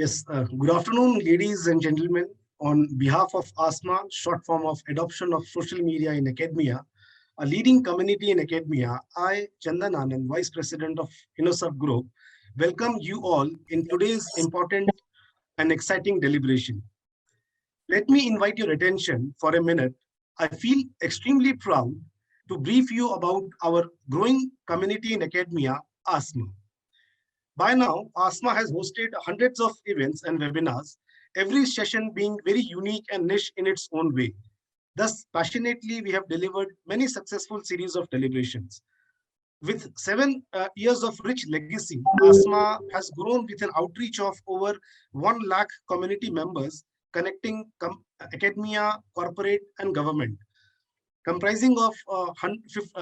Yes, good afternoon, ladies and gentlemen. On behalf of ASMA, short form of Adoption of Social Media in Academia, a leading community in academia, I, Chandan Anand, Vice President of InnoSub Group, welcome you all in today's important and exciting deliberation. Let me invite your attention for a minute. I feel extremely proud to brief you about our growing community in academia, ASMA. By now, ASMA has hosted hundreds of events and webinars, every session being very unique and niche in its own way. Thus, passionately, we have delivered many successful series of deliberations. With 7 years of rich legacy, ASMA has grown with an outreach of over 1 lakh community members connecting academia, corporate, and government, comprising of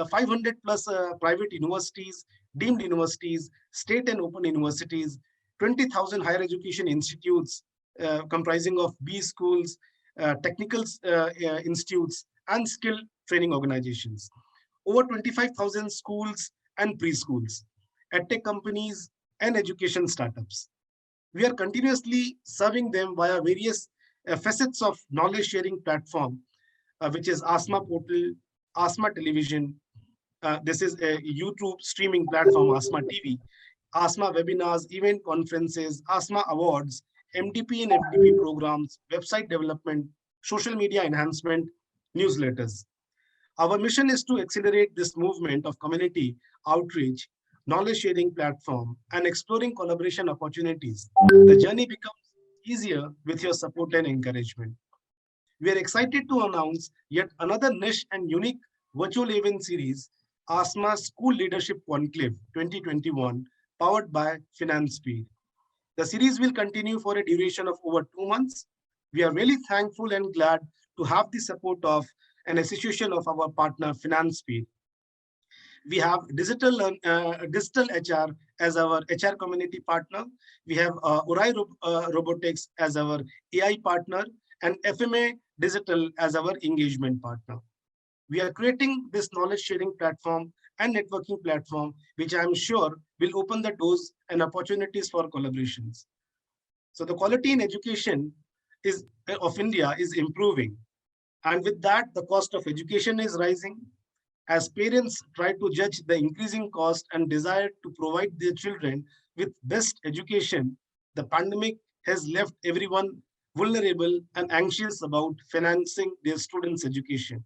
500 plus private universities, deemed universities, state and open universities, 20,000 higher education institutes, comprising of B schools, technical institutes, and skill training organizations, over 25,000 schools and preschools, edtech companies, and education startups. We are continuously serving them via various facets of knowledge sharing platform, which is ASMA Portal, ASMA Television. This is a YouTube streaming platform, ASMA TV, ASMA webinars, event conferences, ASMA awards, MDP and FDP programs, website development, social media enhancement, newsletters. Our mission is to accelerate this movement of community outreach, knowledge sharing platform, and exploring collaboration opportunities. The journey becomes easier with your support and encouragement. We are excited to announce yet another niche and unique virtual event series, ASMA School Leadership Conclave 2021, powered by FinanceSpeed. The series will continue for a duration of over 2 months. We are really thankful and glad to have the support of an association of our partner, FinanceSpeed. We have digital HR as our HR community partner. We have Orai Robotics as our AI partner, and FMA Digital as our engagement partner. We are creating this knowledge sharing platform and networking platform, which I am sure will open the doors and opportunities for collaborations. So the quality in education of India is improving. And with that, the cost of education is rising. As parents try to judge the increasing cost and desire to provide their children with best education, the pandemic has left everyone vulnerable and anxious about financing their students' education.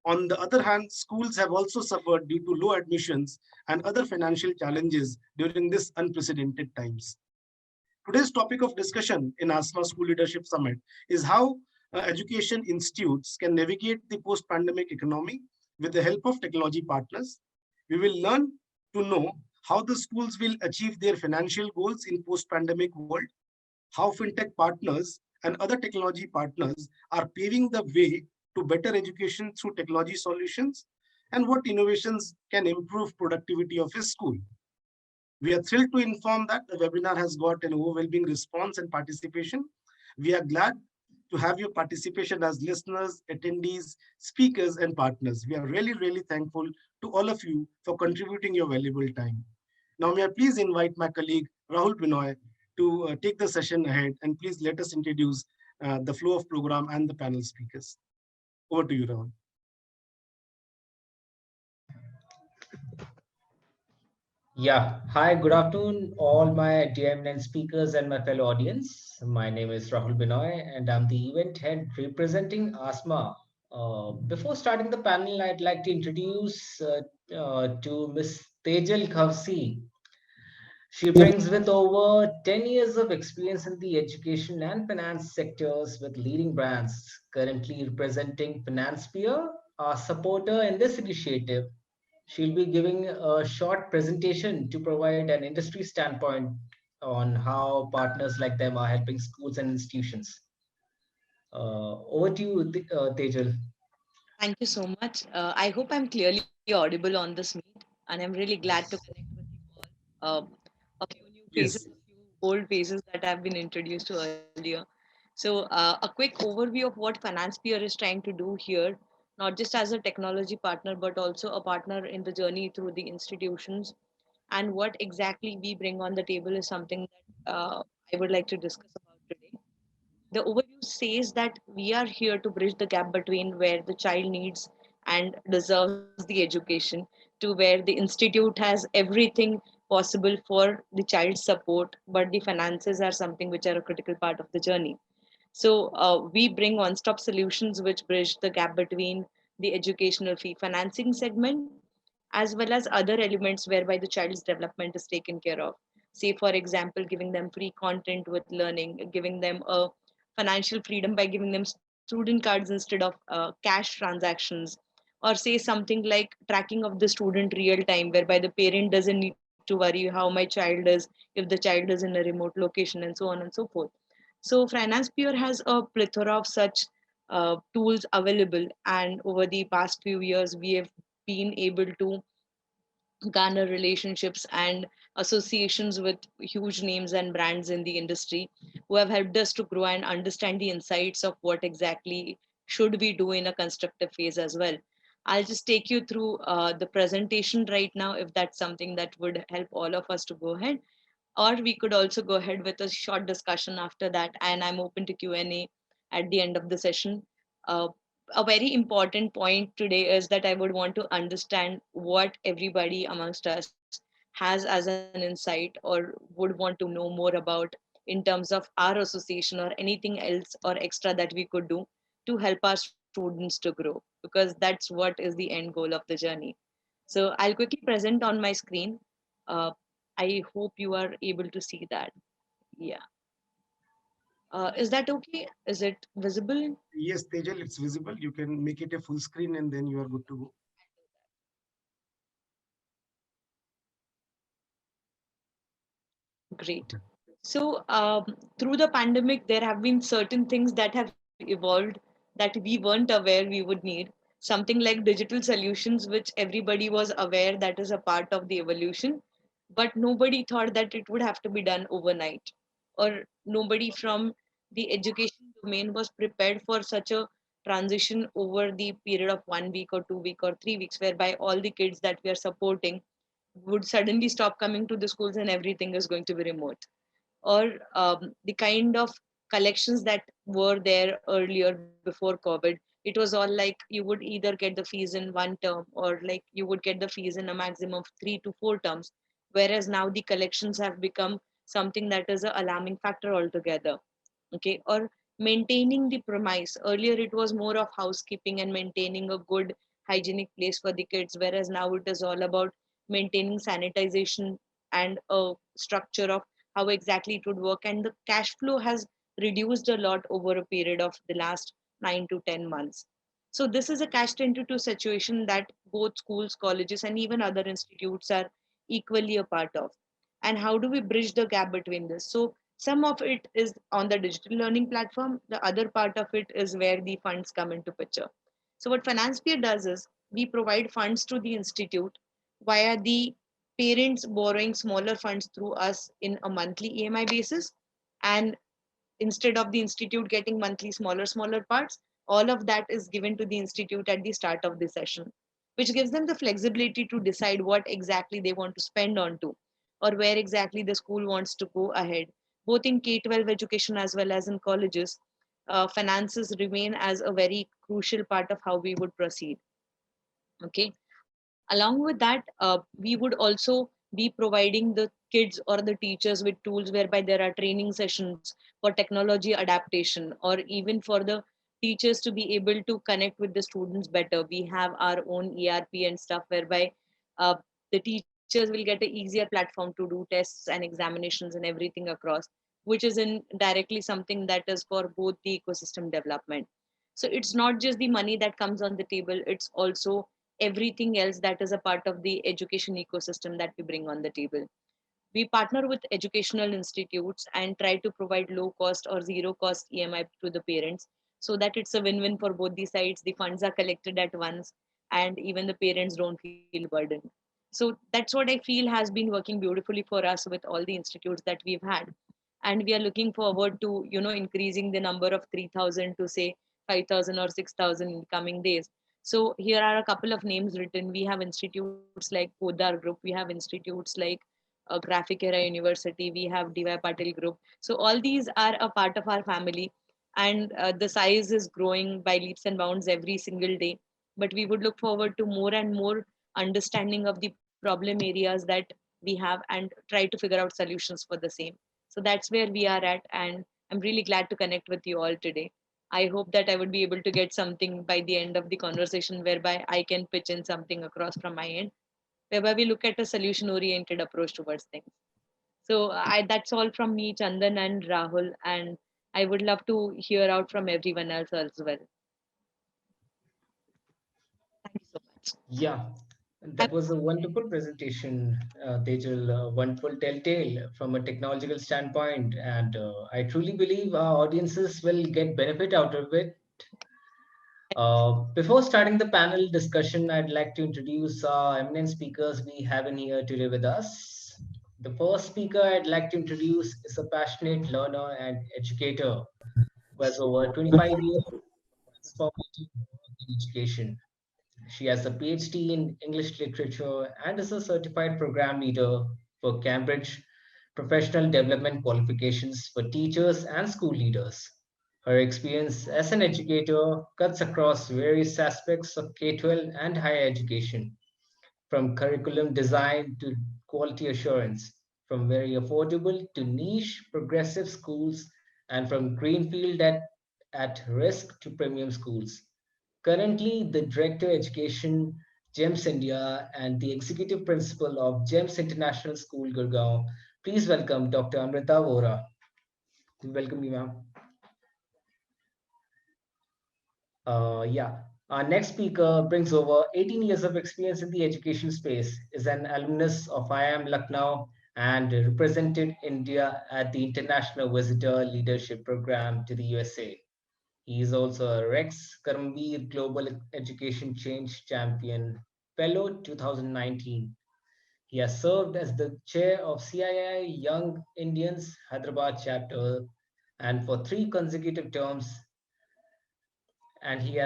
On the other hand, schools have also suffered due to low admissions and other financial challenges during this unprecedented times. Today's topic of discussion in ASMA School Leadership Summit is how education institutes can navigate the post-pandemic economy with the help of technology partners. We will learn to know how the schools will achieve their financial goals in post-pandemic world, how fintech partners and other technology partners are paving the way to better education through technology solutions, and what innovations can improve productivity of a school. We are thrilled to inform that the webinar has got an overwhelming response and participation. We are glad to have your participation as listeners, attendees, speakers, and partners. We are really, really thankful to all of you for contributing your valuable time. Now, may I please invite my colleague, Rahul Binoy, to take the session ahead, and please let us introduce the flow of program and the panel speakers. Over to you, Rahul. Yeah, hi, good afternoon, all my dear eminent speakers and my fellow audience. My name is Rahul Binoy, and I'm the event head representing ASMA. Before starting the panel, I'd like to introduce to Ms. Tejal Khawsi. She brings with over 10 years of experience in the education and finance sectors with leading brands, currently representing FinanceSphere, our supporter in this initiative. She'll be giving a short presentation to provide an industry standpoint on how partners like them are helping schools and institutions. Over to you, Tejal. Thank you so much. I hope I'm clearly audible on this meet, and I'm really glad to Yes. connect with you all. A few new faces, Yes. a few old faces that I've been introduced to earlier. So, a quick overview of what FinancePeer is trying to do here, not just as a technology partner, but also a partner in the journey through the institutions. And what exactly we bring on the table is something that I would like to discuss about today. The overview says that we are here to bridge the gap between where the child needs and deserves the education to where the institute has everything possible for the child's support, but the finances are something which are a critical part of the journey. So we bring one-stop solutions which bridge the gap between the educational fee financing segment as well as other elements whereby the child's development is taken care of. Say, for example, giving them free content with learning, giving them a financial freedom by giving them student cards instead of cash transactions, or say something like tracking of the student real time, whereby the parent doesn't need to worry how my child is if the child is in a remote location, and so on and so forth. So Finance Pure has a plethora of such tools available, and over the past few years, we have been able to garner relationships and associations with huge names and brands in the industry who have helped us to grow and understand the insights of what exactly should we do in a constructive phase as well. I'll just take you through the presentation right now if that's something that would help all of us to go ahead, or we could also go ahead with a short discussion after that, and I'm open to Q&A at the end of the session. uh, a very important point today is that I would want to understand what everybody amongst us has as an insight or would want to know more about in terms of our association or anything else or extra that we could do to help our students to grow, because that's what is the end goal of the journey. So I'll quickly present on my screen. uh, I hope you are able to see that. Yeah. Is that okay? Is it visible? Yes, Tejal, it's visible. You can make it a full screen and then you are good to go. Great. So, through the pandemic, there have been certain things that have evolved that we weren't aware we would need. Something like digital solutions, which everybody was aware that is a part of the evolution, but nobody thought that it would have to be done overnight, or nobody from the education domain was prepared for such a transition over the period of 1 week or 2 week or 3 weeks, whereby all the kids that we are supporting would suddenly stop coming to the schools and everything is going to be remote. Or the kind of collections that were there earlier before COVID, it was all like you would either get the fees in one term or like you would get the fees in a maximum of 3 to 4 terms, whereas now the collections have become something that is an alarming factor altogether. Okay. Or maintaining the premise, earlier it was more of housekeeping and maintaining a good hygienic place for the kids, whereas now it is all about maintaining sanitization and a structure of how exactly it would work, and the cash flow has reduced a lot over a period of the last 9 to 10 months. So this is a catch 22 situation that both schools, colleges, and even other institutes are equally a part of. And how do we bridge the gap between this? So some of it is on the digital learning platform, the other part of it is where the funds come into picture. So what FinancePeer does is we provide funds to the institute via the parents borrowing smaller funds through us in a monthly EMI basis. And instead of the institute getting monthly smaller parts, all of that is given to the institute at the start of the session, which gives them the flexibility to decide what exactly they want to spend on to, or where exactly the school wants to go ahead. Both in K-12 education as well as in colleges, finances remain as a very crucial part of how we would proceed. Okay. Along with that, we would also be providing the kids or the teachers with tools whereby there are training sessions for technology adaptation, or even for the teachers to be able to connect with the students better. We have our own ERP and stuff whereby uh, the teachers will get an easier platform to do tests and examinations and everything across, which is in directly something that is for both the ecosystem development. So it's not just the money that comes on the table, it's also everything else that is a part of the education ecosystem that we bring on the table. We partner with educational institutes and try to provide low cost or zero cost EMI to the parents, so that it's a win win for both the sides. The funds are collected at once, and even the parents don't feel burdened. So that's what I feel has been working beautifully for us with all the institutes that we've had. And we are looking forward to, increasing the number of 3,000 to say 5,000 or 6,000 in coming days. So here are a couple of names written. We have institutes like Podar Group, we have institutes like Graphic Era University, we have DY Patil Group. So all these are a part of our family, and the size is growing by leaps and bounds every single day. But we would look forward to more and more understanding of the problem areas that we have and try to figure out solutions for the same. So that's where we are at, and I'm really glad to connect with you all today. I hope that I would be able to get something by the end of the conversation whereby I can pitch in something across from my end, whereby we look at a solution oriented approach towards things. So that's all from me, Chandan and Rahul, and I would love to hear out from everyone else as well. Thank you so much. Yeah, that was a wonderful presentation, Tejal, a wonderful telltale from a technological standpoint. And I truly believe our audiences will get benefit out of it. Before starting the panel discussion, I'd like to introduce our eminent speakers we have in here today with us. The first speaker I'd like to introduce is a passionate learner and educator who has over 25 years of transformative work in education. She has a PhD in English literature and is a certified program leader for Cambridge professional development qualifications for teachers and school leaders. Her experience as an educator cuts across various aspects of K 12 and higher education, from curriculum design to quality assurance, from very affordable to niche progressive schools, and from greenfield at risk to premium schools. Currently, the Director Education, GEMS India, and the Executive Principal of GEMS International School, Gurgaon. Please welcome Dr. Amrita Vora. Welcome you, ma'am. Yeah. Our next speaker brings over 18 years of experience in the education space, is an alumnus of IIM Lucknow, and represented India at the International Visitor Leadership Program to the USA. He is also a Rex Karmveer Global Education Change Champion Fellow 2019. He has served as the chair of CII Young Indians Hyderabad chapter and for 3 consecutive terms, and he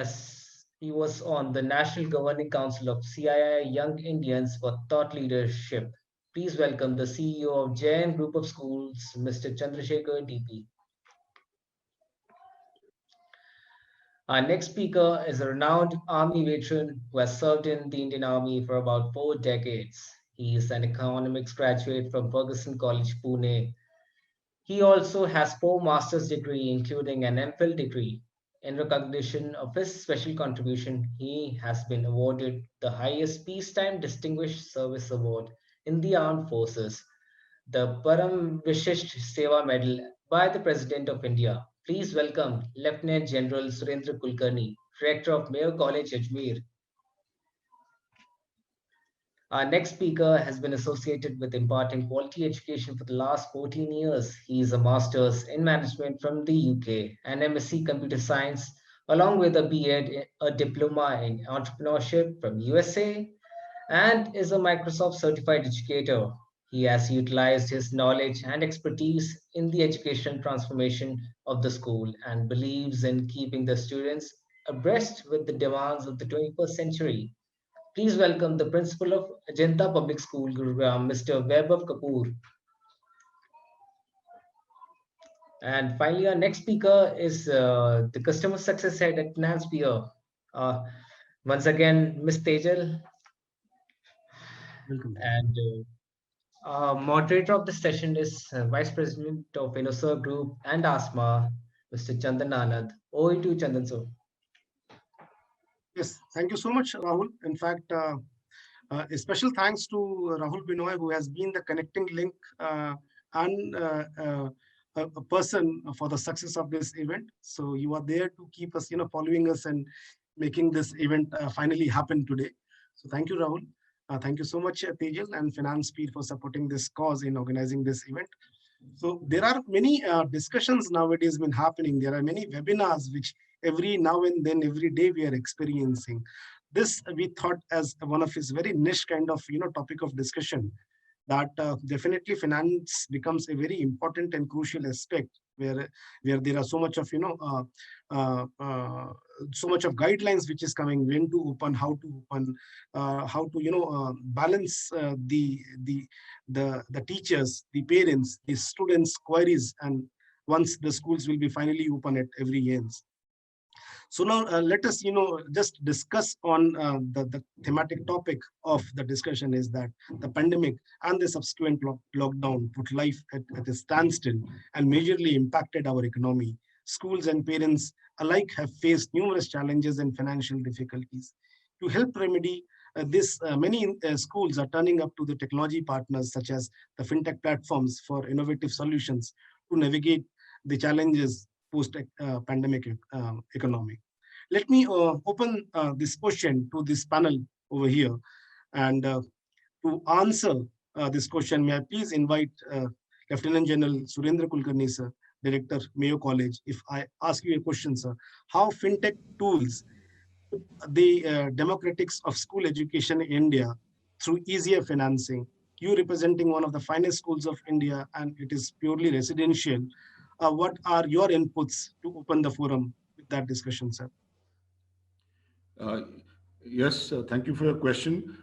was on the National Governing Council of CII Young Indians for Thought Leadership. Please welcome the CEO of Jain Group of Schools, Mr. Chandrasekhar DP. Our next speaker is a renowned Army veteran who has served in the Indian Army for about 4 decades. He is an economics graduate from Ferguson College, Pune. He also has 4 master's degrees, including an MPhil degree. In recognition of his special contribution, he has been awarded the highest Peacetime Distinguished Service Award in the Armed Forces, the Param Vishisht Seva Medal by the President of India. Please welcome Lieutenant General Surendra Kulkarni, Director of Mayo College, Ajmer. Our next speaker has been associated with imparting quality education for the last 14 years. He is a master's in management from the UK, an MSc Computer Science, along with a B.Ed, a diploma in entrepreneurship from USA, and is a Microsoft certified educator. He has utilized his knowledge and expertise in the educational transformation of the school and believes in keeping the students abreast with the demands of the 21st century. Please welcome the principal of Ajanta Public School, Gurugram, Mr. Vaibhav Kapoor. And finally, our next speaker is the customer success head at Finance Bureau. Once again, Ms. Tejal. Welcome. And moderator of the session is Vice President of InnoServe Group and ASMA, Mr. Chandan Anand. Over to Chandan, sir. Yes, thank you so much, Rahul. In fact, a special thanks to Rahul Binoy, who has been the connecting link and a person for the success of this event. So you are there to keep us, following us and making this event finally happen today. So thank you, Rahul. Thank you so much, Tejal and Finance Speed for supporting this cause in organizing this event. So there are many discussions nowadays been happening. There are many webinars which every now and then, every day we are experiencing. This we thought as one of his very niche kind of topic of discussion, that definitely finance becomes a very important and crucial aspect where there are so much of so much of guidelines which is coming, when to open, how to open, how to balance the teachers, the parents, the students queries, and once the schools will be finally open at every ends. So now let us, just discuss on the thematic topic of the discussion is that the pandemic and the subsequent lockdown put life at a standstill and majorly impacted our economy. Schools and parents alike have faced numerous challenges and financial difficulties. To help remedy this, many schools are turning up to the technology partners such as the fintech platforms for innovative solutions to navigate the challenges post-pandemic economy. Let me open this question to this panel over here. And to answer this question, may I please invite Lieutenant General Surendra Kulkarni, sir, Director, Mayo College. If I ask you a question, sir, how fintech tools the democratics of school education in India through easier financing? You representing one of the finest schools of India, and it is purely residential. What are your inputs to open the forum with that discussion, sir? Uh, yes, thank you for your question.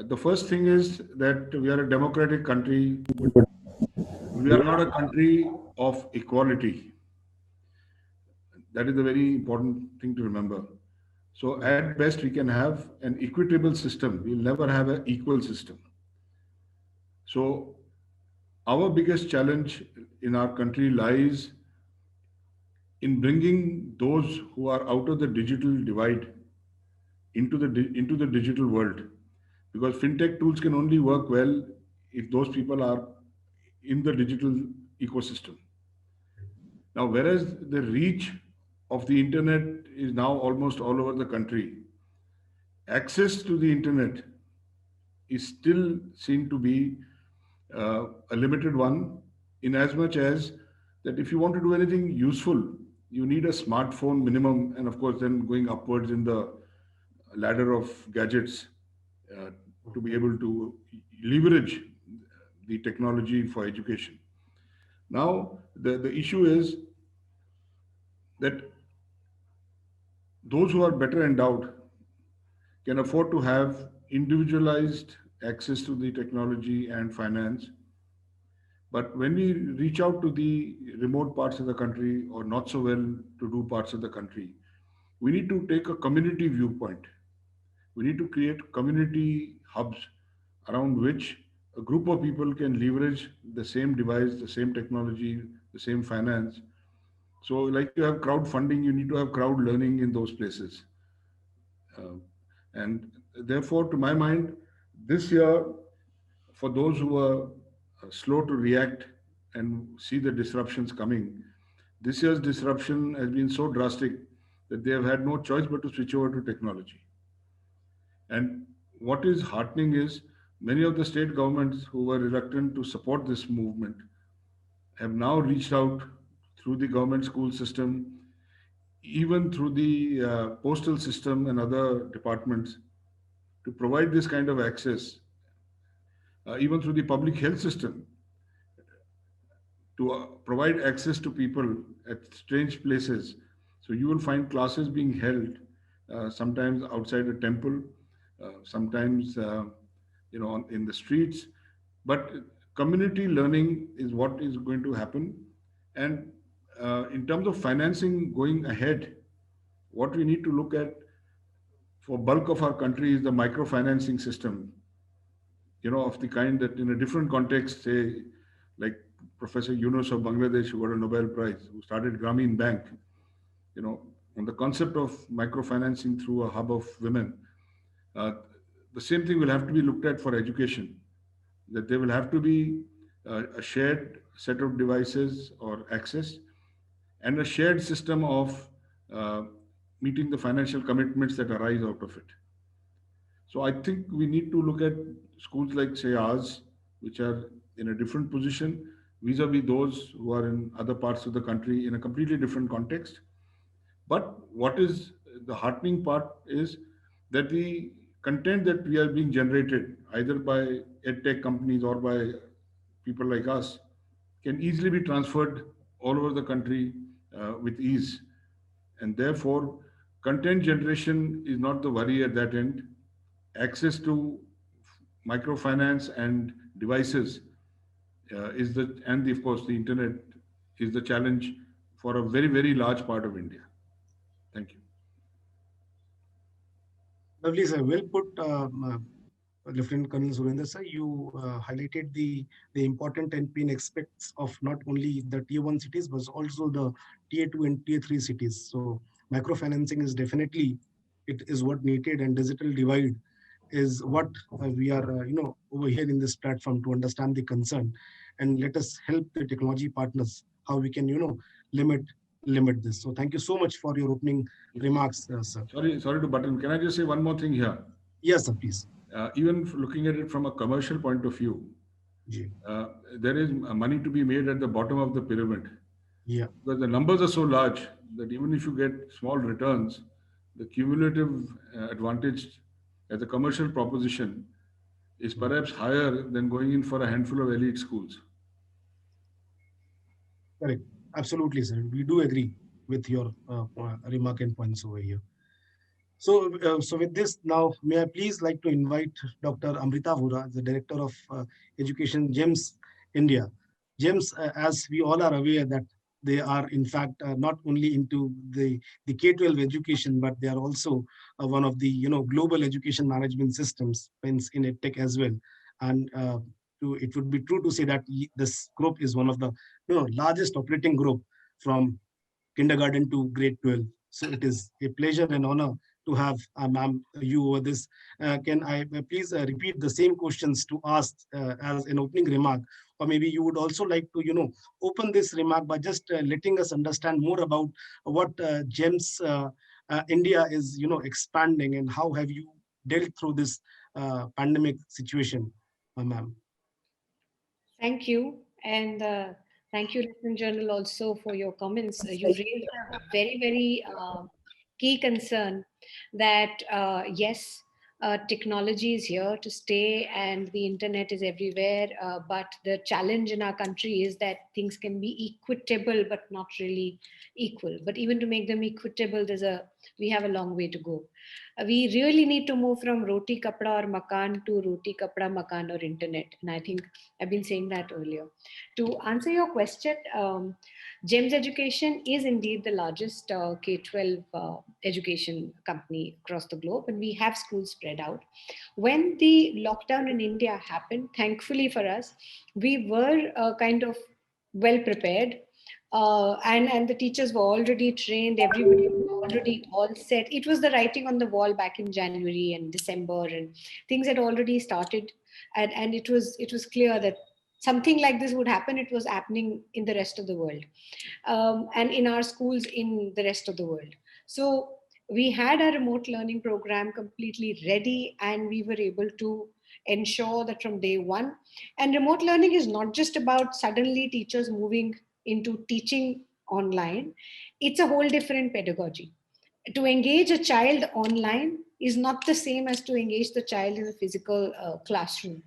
The first thing is that we are a democratic country, but we are not a country of equality. That is a very important thing to remember. So at best, we can have an equitable system. We'll never have an equal system. So our biggest challenge in our country lies in bringing those who are out of the digital divide into the digital world, because fintech tools can only work well if those people are in the digital ecosystem. Now, whereas the reach of the internet is now almost all over the country, access to the internet is still seen to be a limited one, in as much as that if you want to do anything useful, you need a smartphone minimum, and of course then going upwards in the ladder of gadgets uh, to be able to leverage the technology for education. Now, the issue is that those who are better endowed can afford to have individualized access to the technology and finance. But when we reach out to the remote parts of the country or not so well to do parts of the country, we need to take a community viewpoint. We need to create community hubs around which a group of people can leverage the same device, the same technology, the same finance. So, like you have crowdfunding, you need to have crowd learning in those places. Uh, and therefore, to my mind, this year, for those who are slow to react and see the disruptions coming, this year's disruption has been so drastic that they have had no choice but to switch over to technology. And what is heartening is many of the state governments who were reluctant to support this movement have now reached out through the government school system, even through the postal system and other departments, to provide this kind of access, even through the public health system, to provide access to people at strange places. So you will find classes being held sometimes outside a temple, sometimes in the streets. But community learning is what is going to happen. And in terms of financing going ahead, what we need to look at for bulk of our country is the microfinancing system, of the kind that in a different context, say, like Professor Yunus of Bangladesh, who got a Nobel Prize, who started Grameen Bank, on the concept of microfinancing through a hub of women. Uh, the same thing will have to be looked at for education, that there will have to be a shared set of devices or access and a shared system of uh, meeting the financial commitments that arise out of it. So I think we need to look at schools like, say, ours, which are in a different position vis-a-vis those who are in other parts of the country in a completely different context. But what is the heartening part is that the content that we are being generated either by edtech companies or by people like us can easily be transferred all over the country with ease. And therefore, content generation is not the worry at that end. Access to microfinance and devices of course, the internet is the challenge for a very, very large part of India. Thank you. Lovely, sir. Well put, Lieutenant Colonel Surendra sir. You highlighted the important and pain aspects of not only the tier 1 cities, but also the tier 2 and tier 3 cities. So microfinancing is definitely, it is what needed, and digital divide is what we are, over here in this platform to understand the concern, and let us help the technology partners how we can, limit limit this. So thank you so much for your opening remarks, sir. Sorry to butt in. Can I just say one more thing here? Yes, sir, please. Even looking at it from a commercial point of view, Yeah. there is money to be made at the bottom of the pyramid. Yeah. Because the numbers are so large that even if you get small returns, the cumulative advantage as a commercial proposition is perhaps higher than going in for a handful of elite schools. Correct. Absolutely, sir. We do agree with your remark and points over here. So with this, now, may I please like to invite Dr. Amrita Vora, the Director of Education, GEMS India. GEMS, as we all are aware that they are in fact not only into the K-12 education, but they are also one of the global education management systems in EdTech as well. And it would be true to say that this group is one of the largest operating group from kindergarten to grade 12. So it is a pleasure and honor to have ma'am you over this. Can I please repeat the same questions to ask as an opening remark, or maybe you would also like to open this remark by just letting us understand more about what GEMS India is expanding, and how have you dealt through this pandemic situation, ma'am? Thank you. And thank you, Lieutenant General, also for your comments. You raised a very, very key concern that, yes, technology is here to stay and the internet is everywhere. But the challenge in our country is that things can be equitable, but not really equal. But even to make them equitable, we have a long way to go. We really need to move from roti kapda or makan to roti kapda makan or internet. And I think I've been saying that earlier. To answer your question, GEMS Education is indeed the largest K-12 education company across the globe, and we have schools spread out. When the lockdown in India happened, thankfully for us, we were kind of well prepared. And the teachers were already trained, everybody was already all set. It was the writing on the wall back in January and December, and things had already started. And it was clear that something like this would happen. It was happening in the rest of the world, and in our schools in the rest of the world. So we had a remote learning program completely ready, and we were able to ensure that from day one. And remote learning is not just about suddenly teachers moving into teaching online. It's a whole different pedagogy. To engage a child online is not the same as to engage the child in a physical classroom.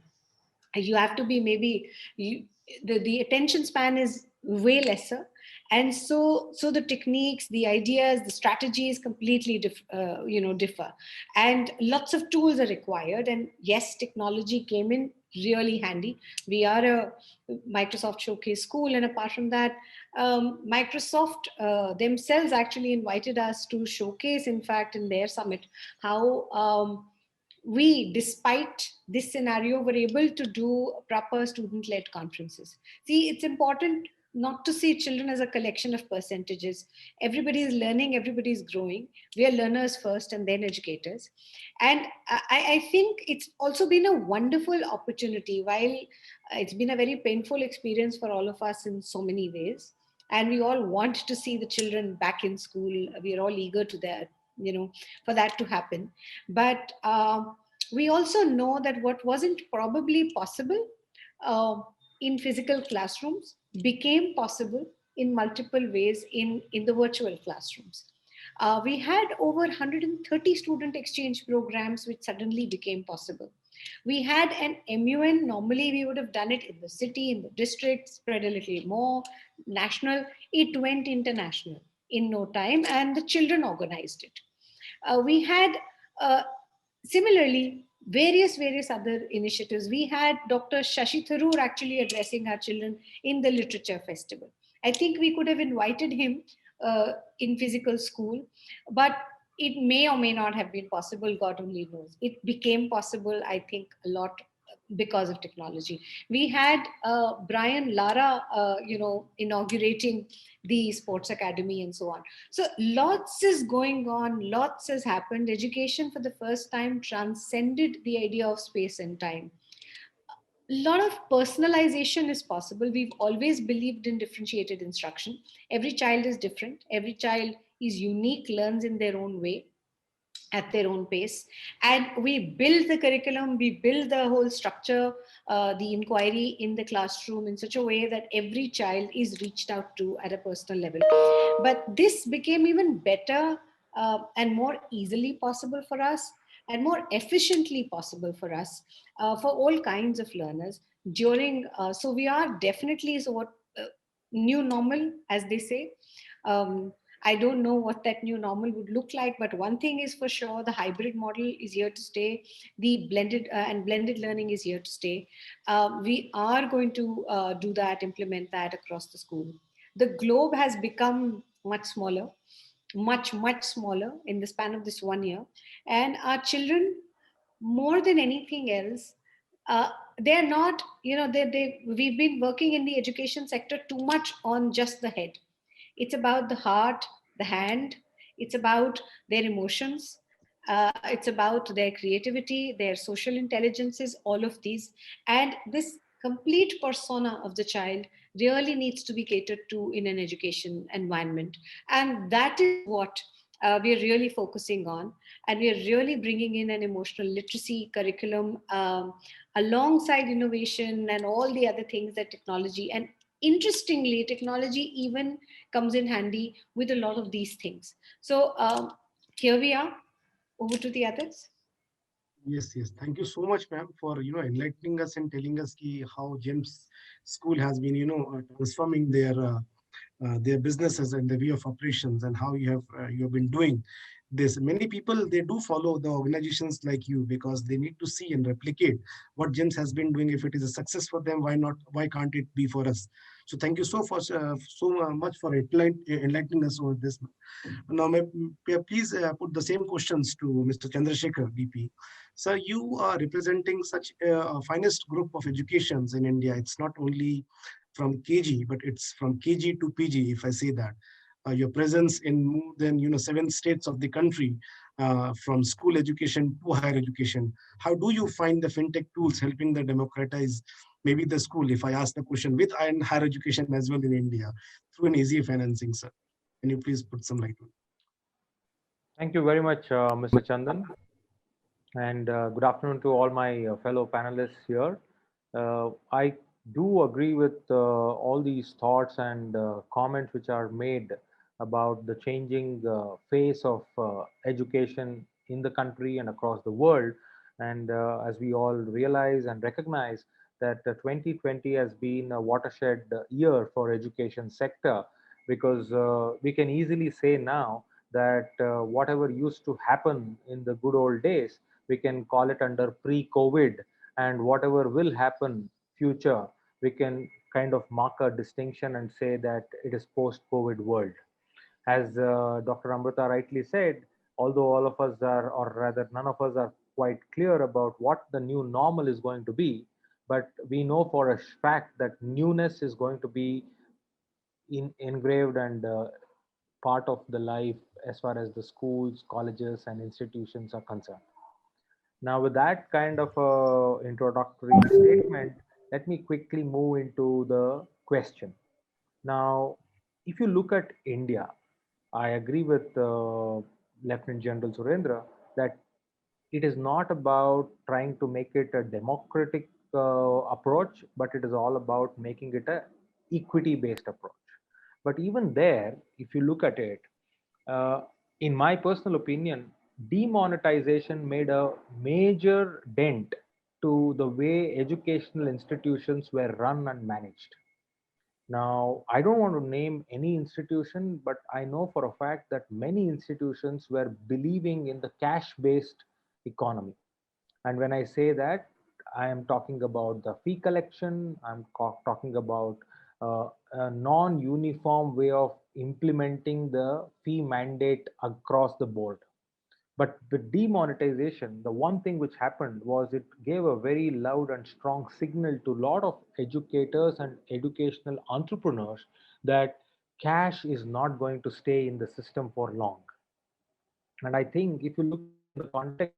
You have to be the attention span is way lesser, and so the techniques, the ideas, the strategies completely differ, and lots of tools are required. And yes, technology came in really handy. We are a Microsoft Showcase school, and apart from that, Microsoft themselves actually invited us to showcase, in fact, in their summit, how we, despite this scenario, were able to do proper student-led conferences. See, it's important not to see children as a collection of percentages. Everybody is learning, everybody is growing. We are learners first and then educators. And I think it's also been a wonderful opportunity. While it's been a very painful experience for all of us in so many ways, and we all want to see the children back in school. We are all eager to that, for that to happen. But we also know that what wasn't probably possible in physical classrooms became possible in multiple ways in the virtual classrooms. We had over 130 student exchange programs which suddenly became possible. We had an MUN. Normally, we would have done it in the city, in the district, spread a little more, national. It went international in no time, and the children organized it. We had uh, similarly various other initiatives. We had Dr. Shashi Tharoor actually addressing our children in the literature festival. I think we could have invited him in physical school, but it may or may not have been possible. God only knows. It became possible, I think, a lot because of technology. We had Brian Lara, inaugurating the sports academy and so on. So lots is going on, lots has happened. Education for the first time transcended the idea of space and time. A lot of personalization is possible. We've always believed in differentiated instruction. Every child is different, every child is unique, learns in their own way, at their own pace. And we build the curriculum, we build the whole structure, the inquiry in the classroom in such a way that every child is reached out to at a personal level. But this became even better and more easily possible for us, and more efficiently possible for us, for all kinds of learners during. So we are definitely, so what, new normal, as they say. Um, I don't know what that new normal would look like, but one thing is for sure: the hybrid model is here to stay. The blended learning is here to stay. We are going to do that, implement that across the school. The globe has become much smaller, much smaller in the span of this 1 year, and our children, more than anything else, uh, they're not, we've been working in the education sector too much on just the head. It's about the heart, the hand, it's about their emotions, it's about their creativity, their social intelligences, all of these. And this complete persona of the child really needs to be catered to in an education environment. And that is what we're really focusing on. And we're really bringing in an emotional literacy curriculum, alongside innovation and all the other things that technology, and interestingly, technology even comes in handy with a lot of these things. So here we are. Over to the others. Yes, yes. Thank you so much, ma'am, for enlightening us and telling us how GEMS school has been transforming their businesses and the way of operations, and how you have been doing this. Many people, they do follow the organizations like you because they need to see and replicate what GEMS has been doing. If it is a success for them, why not? Why can't it be for us? So thank you so much for enlightening us over this. Now, please put the same questions to Mr. Chandrasekhar, VP. Sir, you are representing such a finest group of educations in India. It's not only from KG, but it's from KG to PG, if I say that. Your presence in more than 7 states of the country, from school education to higher education. How do you find the fintech tools helping the democratize maybe the school, if I ask the question, with and higher education as well in India through an easy financing, sir? Can you please put some light on it? Thank you very much, Mr. Chandan, and good afternoon to all my fellow panelists here. I do agree with all these thoughts and comments which are made about the changing face of education in the country and across the world. And as we all realize and recognize that 2020 has been a watershed year for education sector, because we can easily say now that whatever used to happen in the good old days, we can call it under pre-COVID, and whatever will happen future, we can kind of mark a distinction and say that it is post-COVID world. As Dr. Amrita rightly said, although all of us are, or rather none of us are quite clear about what the new normal is going to be, but we know for a fact that newness is going to be engraved and part of the life as far as the schools, colleges, and institutions are concerned. Now, with that kind of introductory statement, let me quickly move into the question. Now, if you look at India, I agree with Lieutenant General Surendra that it is not about trying to make it a democratic approach, but it is all about making it a equity-based approach. But even there, if you look at it, uh, in my personal opinion, demonetization made a major dent to the way educational institutions were run and managed. Now, I don't want to name any institution, but I know for a fact that many institutions were believing in the cash based economy. And when I say that, I am talking about the fee collection, talking about a non uniform way of implementing the fee mandate across the board. But with demonetization, the one thing which happened was it gave a very loud and strong signal to a lot of educators and educational entrepreneurs that cash is not going to stay in the system for long. And I think if you look in the context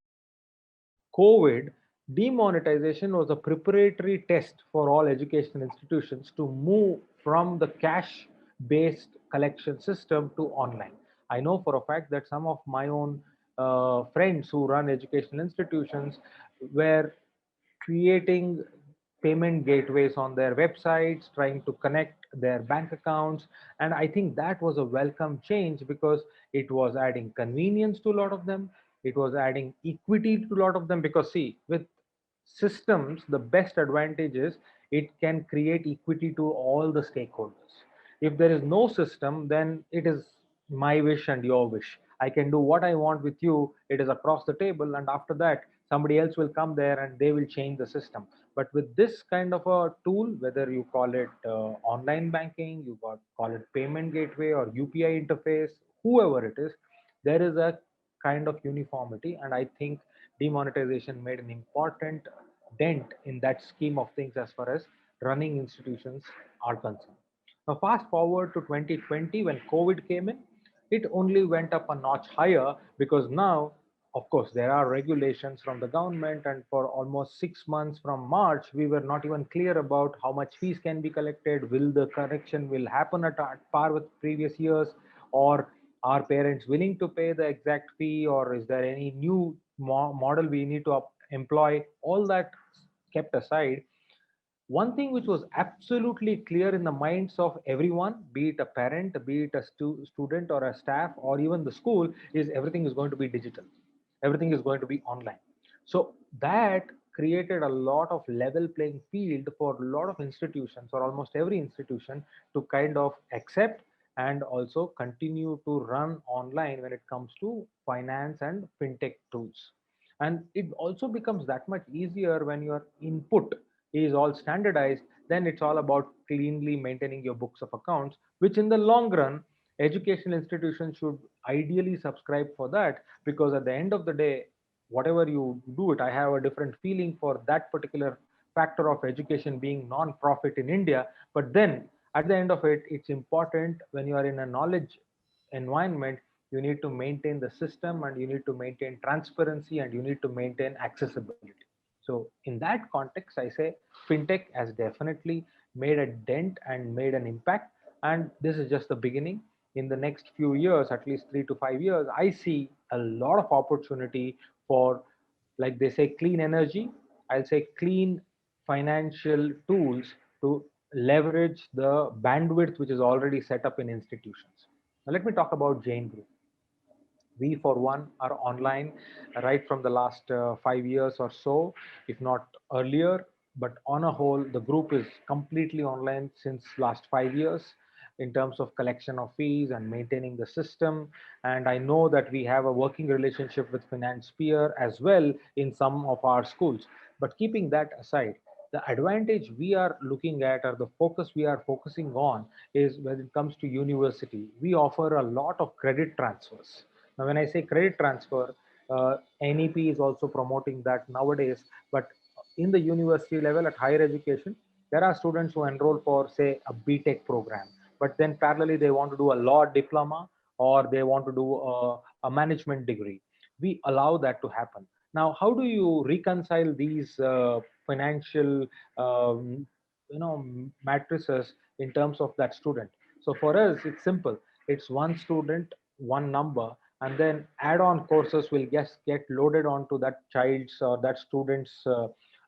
of COVID, demonetization was a preparatory test for all educational institutions to move from the cash based collection system to online. I know for a fact that some of my own friends who run educational institutions were creating payment gateways on their websites, trying to connect their bank accounts. And I think that was a welcome change because it was adding convenience to a lot of them. It was adding equity to a lot of them because, see, with systems, the best advantage is it can create equity to all the stakeholders. If there is no system, then it is my wish and your wish. I can do what I want with you. It is across the table. And after that, somebody else will come there and they will change the system. But with this kind of a tool, whether you call it online banking, call it payment gateway or UPI interface, whoever it is, there is a kind of uniformity. And I think demonetization made an important dent in that scheme of things as far as running institutions are concerned. Now, fast forward to 2020 when COVID came in, it only went up a notch higher because now, of course, there are regulations from the government, and for almost 6 months from March, we were not even clear about how much fees can be collected. Will the correction will happen at par with previous years, or are parents willing to pay the exact fee, or is there any new model we need to employ? All that kept aside, one thing which was absolutely clear in the minds of everyone, be it a parent, be it a student or a staff or even the school, is everything is going to be digital. Everything is going to be online. So that created a lot of level playing field for a lot of institutions, or almost every institution, to kind of accept and also continue to run online when it comes to finance and fintech tools. And it also becomes that much easier when your input is all standardized. Then it's all about cleanly maintaining your books of accounts, which in the long run, educational institutions should ideally subscribe for that, because at the end of the day, whatever you do it, I have a different feeling for that particular factor of education being non-profit in India. But then at the end of it, it's important when you are in a knowledge environment, you need to maintain the system and you need to maintain transparency and you need to maintain accessibility. So in that context, I say fintech has definitely made a dent and made an impact. And this is just the beginning. In the next few years, at least 3 to 5 years, I see a lot of opportunity for, like they say, clean energy. I'll say clean financial tools to leverage the bandwidth which is already set up in institutions. Now, let me talk about Jain Group. We, for one, are online right from the last 5 years or so, if not earlier. But on a whole, the group is completely online since last 5 years in terms of collection of fees and maintaining the system. And I know that we have a working relationship with FinanceSphere as well in some of our schools. But keeping that aside, the advantage we are looking at, or the focus we are focusing on, is when it comes to university. We offer a lot of credit transfers. Now, when I say credit transfer, NEP is also promoting that nowadays. But in the university level, at higher education, there are students who enroll for, say, a BTech program, but then parallelly they want to do a law diploma or they want to do a management degree. We allow that to happen. Now, how do you reconcile these financial, matrices in terms of that student? So for us, it's simple. It's one student, one number, and then add-on courses will just get loaded onto that child's or that student's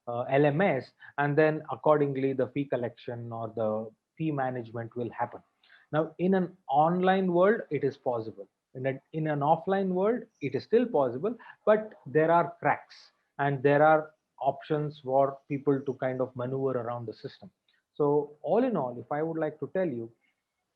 LMS, and then accordingly the fee collection or the fee management will happen. Now, in an online world, it is possible. In an offline world, it is still possible, but there are cracks and there are options for people to kind of maneuver around the system. So all in all, if I would like to tell you,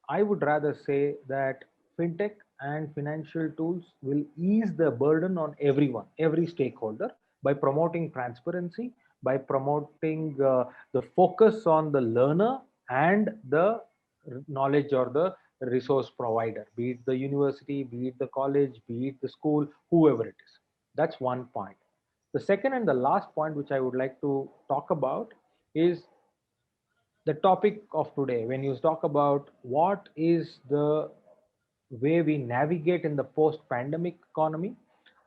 I would rather say that fintech and financial tools will ease the burden on everyone, every stakeholder, by promoting transparency, by promoting the focus on the learner and the knowledge or the resource provider, be it the university, be it the college, be it the school, whoever it is. That's one point. The second and the last point, which I would like to talk about, is the topic of today. When you talk about what is the way we navigate in the post pandemic economy,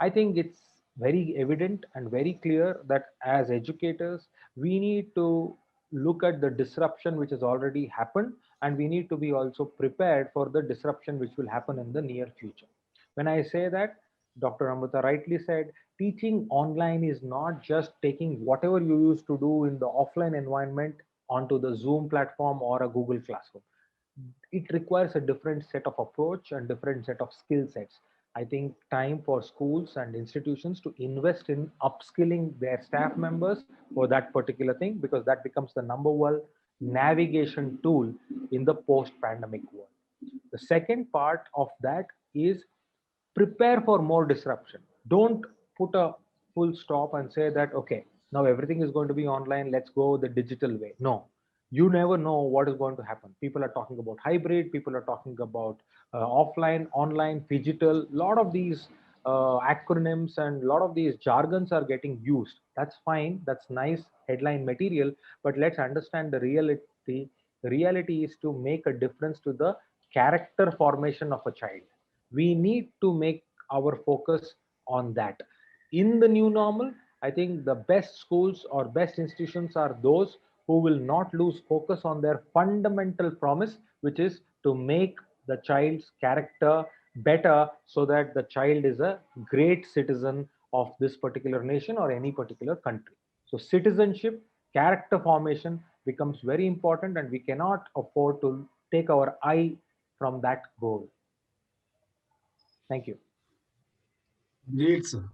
I think it's very evident and very clear that as educators, we need to look at the disruption which has already happened, and we need to be also prepared for the disruption which will happen in the near future. When I say that, Dr. Amrita rightly said, teaching online is not just taking whatever you used to do in the offline environment onto the Zoom platform or a Google Classroom. It requires a different set of approach and different set of skill sets. I think time for schools and institutions to invest in upskilling their staff members for that particular thing, because that becomes the number one navigation tool in the post pandemic world. The second part of that is prepare for more disruption. Don't put a full stop and say that, okay, now everything is going to be online, let's go the digital way. No, you never know what is going to happen. People are talking about hybrid, people are talking about offline, online, digital. A lot of these acronyms and a lot of these jargons are getting used. That's fine, that's nice headline material, but let's understand the reality. The reality is to make a difference to the character formation of a child. We need to make our focus on that. In the new normal, I think the best schools or best institutions are those who will not lose focus on their fundamental promise, which is to make the child's character better so that the child is a great citizen of this particular nation or any particular country. So citizenship, character formation becomes very important, and we cannot afford to take our eye from that goal. Thank you. Great, sir.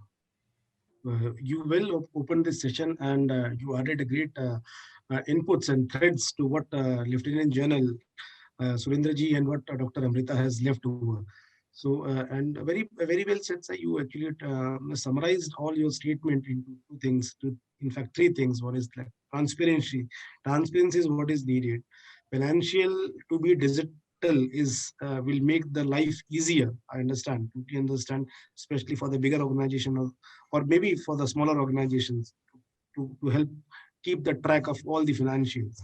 You will open this session, and you added a great inputs and threads to what Lieutenant General Surendra ji and what Dr. Amrita has left over. So, and very well said, sir. You actually summarized all your statement into two things, in fact, three things. One is like transparency. Transparency is what is needed. Financial to be digital is will make the life easier. I understand, totally understand, especially for the bigger organization or maybe for the smaller organizations to help keep the track of all the financials.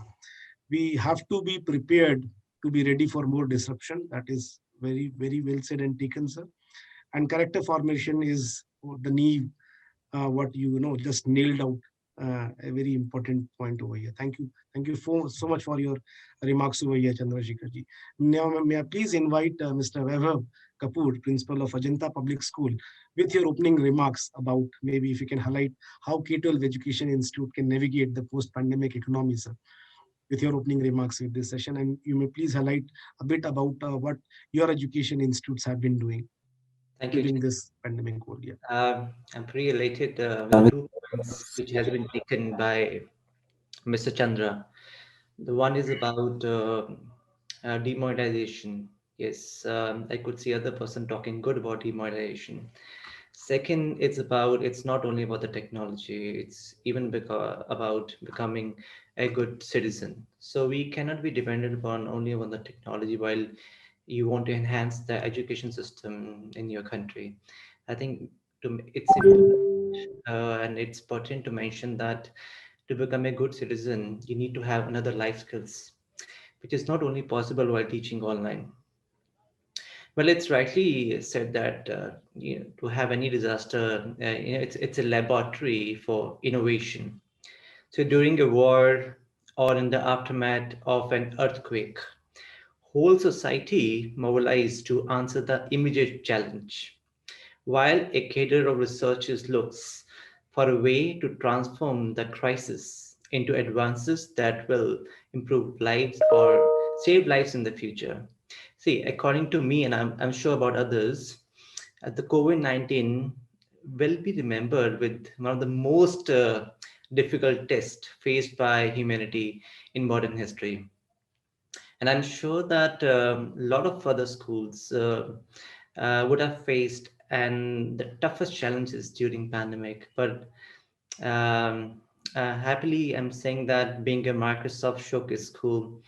We have to be prepared to be ready for more disruption. That is very well said and taken, sir. And character formation is the need, what you know just nailed out, a very important point over here. Thank you so much for your remarks over here, Chandrasekhar ji. Now, may I please invite Mr. Vaibhav Kapoor, Principal of Ajanta Public School, with your opening remarks about maybe if you can highlight how K-12 Education Institute can navigate the post-pandemic economy, sir, with your opening remarks with this session. And you may please highlight a bit about what your education institutes have been doing during this pandemic world. Yeah. I'm pretty elated with 2 points which has been taken by Mr. Chandra. The one is about demonetization. Yes, I could see other person talking good about demonetization. Second, it's not only about the technology, it's even about becoming a good citizen. So we cannot be dependent upon only on the technology while you want to enhance the education system in your country. I think it's important, and it's pertinent to mention that to become a good citizen, you need to have another life skills, which is not only possible while teaching online. Well, it's rightly said that to have any disaster, it's a laboratory for innovation. So during a war or in the aftermath of an earthquake, whole society mobilized to answer the immediate challenge, while a cadre of researchers looks for a way to transform the crisis into advances that will improve lives or save lives in the future. See, according to me, and I'm sure about others, the COVID-19 will be remembered with one of the most difficult test faced by humanity in modern history. And I'm sure that a lot of other schools would have faced and the toughest challenges during pandemic. But happily, I'm saying that being a Microsoft Showcase school,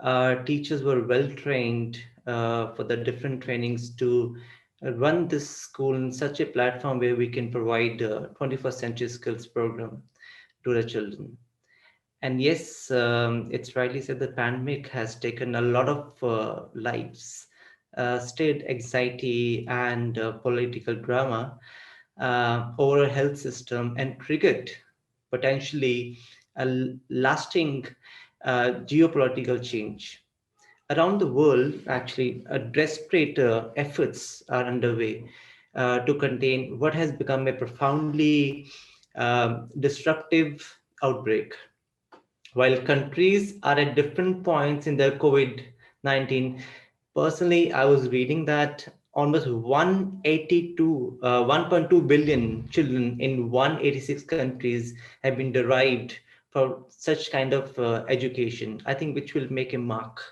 our teachers were well trained for the different trainings to run this school in such a platform where we can provide 21st century skills program to the children. And yes, it's rightly said the pandemic has taken a lot of lives, state anxiety and political drama over a health system and triggered potentially a lasting geopolitical change. Around the world, actually, desperate efforts are underway to contain what has become a profoundly disruptive outbreak. While countries are at different points in their COVID-19, personally, I was reading that almost 1.2 billion children in 186 countries have been derived for such kind of education, I think, which will make a mark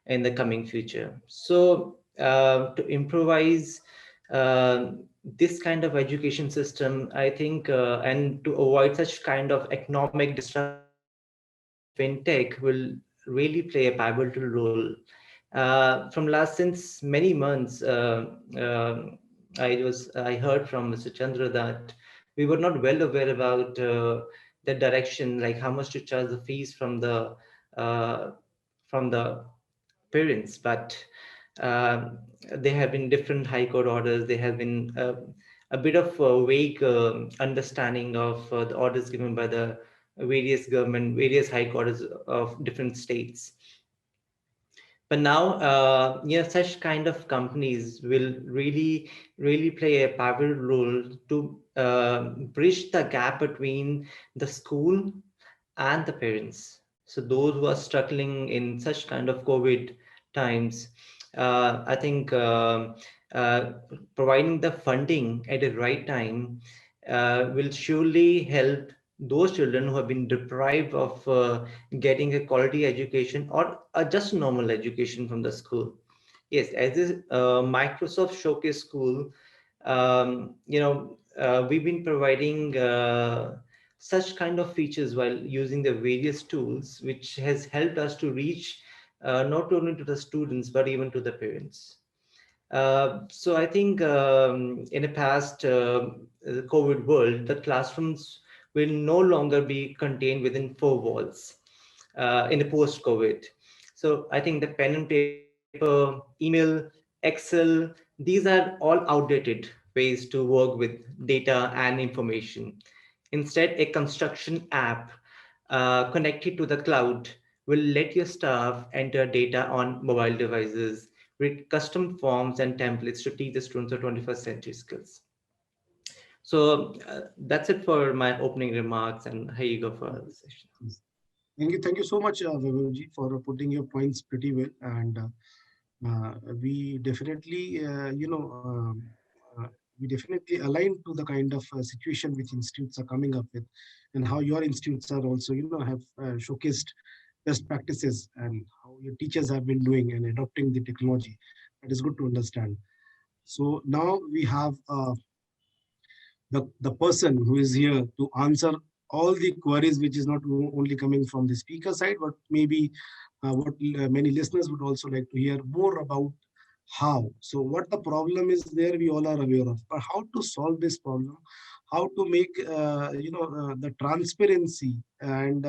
in the coming future. So to improvise this kind of education system, I think, and to avoid such kind of economic disruption, fintech will really play a pivotal role. From last since many months, I heard from Mr. Chandra that we were not well aware about the direction, like how much to charge the fees uh, from the parents, but there have been different high court orders. There have been a bit of a vague understanding of the orders given by the various high courts of different states. But now, such kind of companies will really play a pivotal role to bridge the gap between the school and the parents. So those who are struggling in such kind of COVID times, I think providing the funding at the right time will surely help those children who have been deprived of getting a quality education or just normal education from the school. Yes, as this Microsoft Showcase School, we've been providing such kind of features while using the various tools, which has helped us to reach not only to the students, but even to the parents. So I think in a past COVID world, the classrooms will no longer be contained within four walls in the post-COVID. So I think the pen and paper, email, Excel, these are all outdated ways to work with data and information. Instead, a construction app connected to the cloud will let your staff enter data on mobile devices with custom forms and templates to teach the students of 21st century skills. So that's it for my opening remarks, and here you go for the session. Thank you so much, Vaibhavji, for putting your points pretty well. And we definitely, we definitely align to the kind of situation which institutes are coming up with, and how your institutes are also, have showcased best practices and how your teachers have been doing and adopting the technology. That is good to understand. So now we have the person who is here to answer all the queries, which is not only coming from the speaker side, but maybe what many listeners would also like to hear more about how. So what the problem is there, we all are aware of, but how to solve this problem, how to make the transparency, and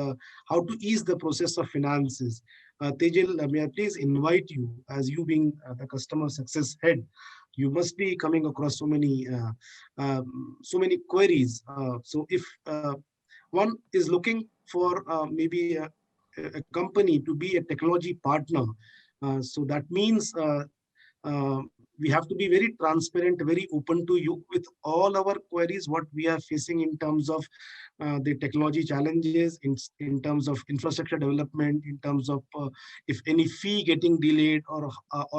how to ease the process of finances. Tejal, may I please invite you, as you being the customer success head, you must be coming across so many queries. So if one is looking for maybe a company to be a technology partner, so that means uh, we have to be very transparent, very open to you with all our queries, what we are facing in terms of the technology challenges, in terms of infrastructure development, in terms of if any fee getting delayed, or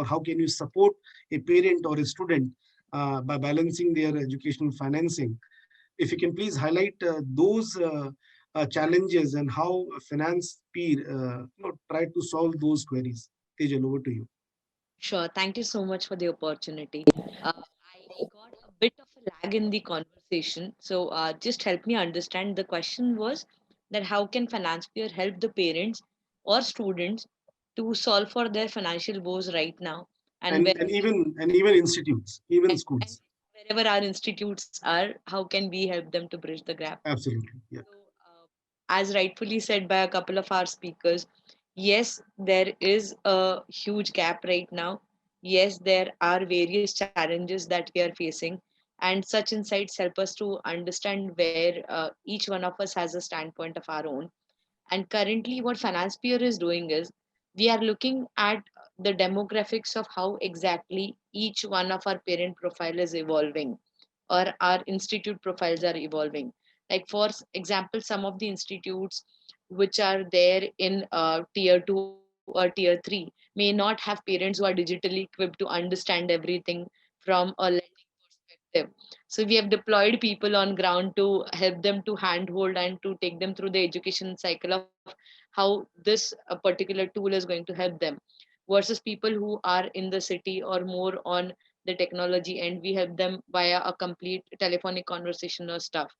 how can you support a parent or a student by balancing their educational financing. If you can please highlight those challenges and how finance peer try to solve those queries. Tejal, over to you. Sure. Thank you so much for the opportunity. I got a bit of a lag in the conversation. So just help me understand. The question was that how can finance peer help the parents or students to solve for their financial woes right now, and where And even institutes, even and schools. wherever our institutes are, how can we help them to bridge the gap? Absolutely. Yeah. So, as rightfully said by a couple of our speakers, yes, there is a huge gap right now. Yes, there are various challenges that we are facing, and such insights help us to understand where each one of us has a standpoint of our own. And currently, what FinancePeer is doing is we are looking at the demographics of how exactly each one of our parent profile is evolving, or our institute profiles are evolving. Like, for example, some of the institutes which are there in tier 2 or tier 3 may not have parents who are digitally equipped to understand everything from a lending perspective. So we have deployed people on ground to help them to handhold and to take them through the education cycle of how this particular tool is going to help them, versus people who are in the city or more on the technology, and we help them via a complete telephonic conversation or stuff.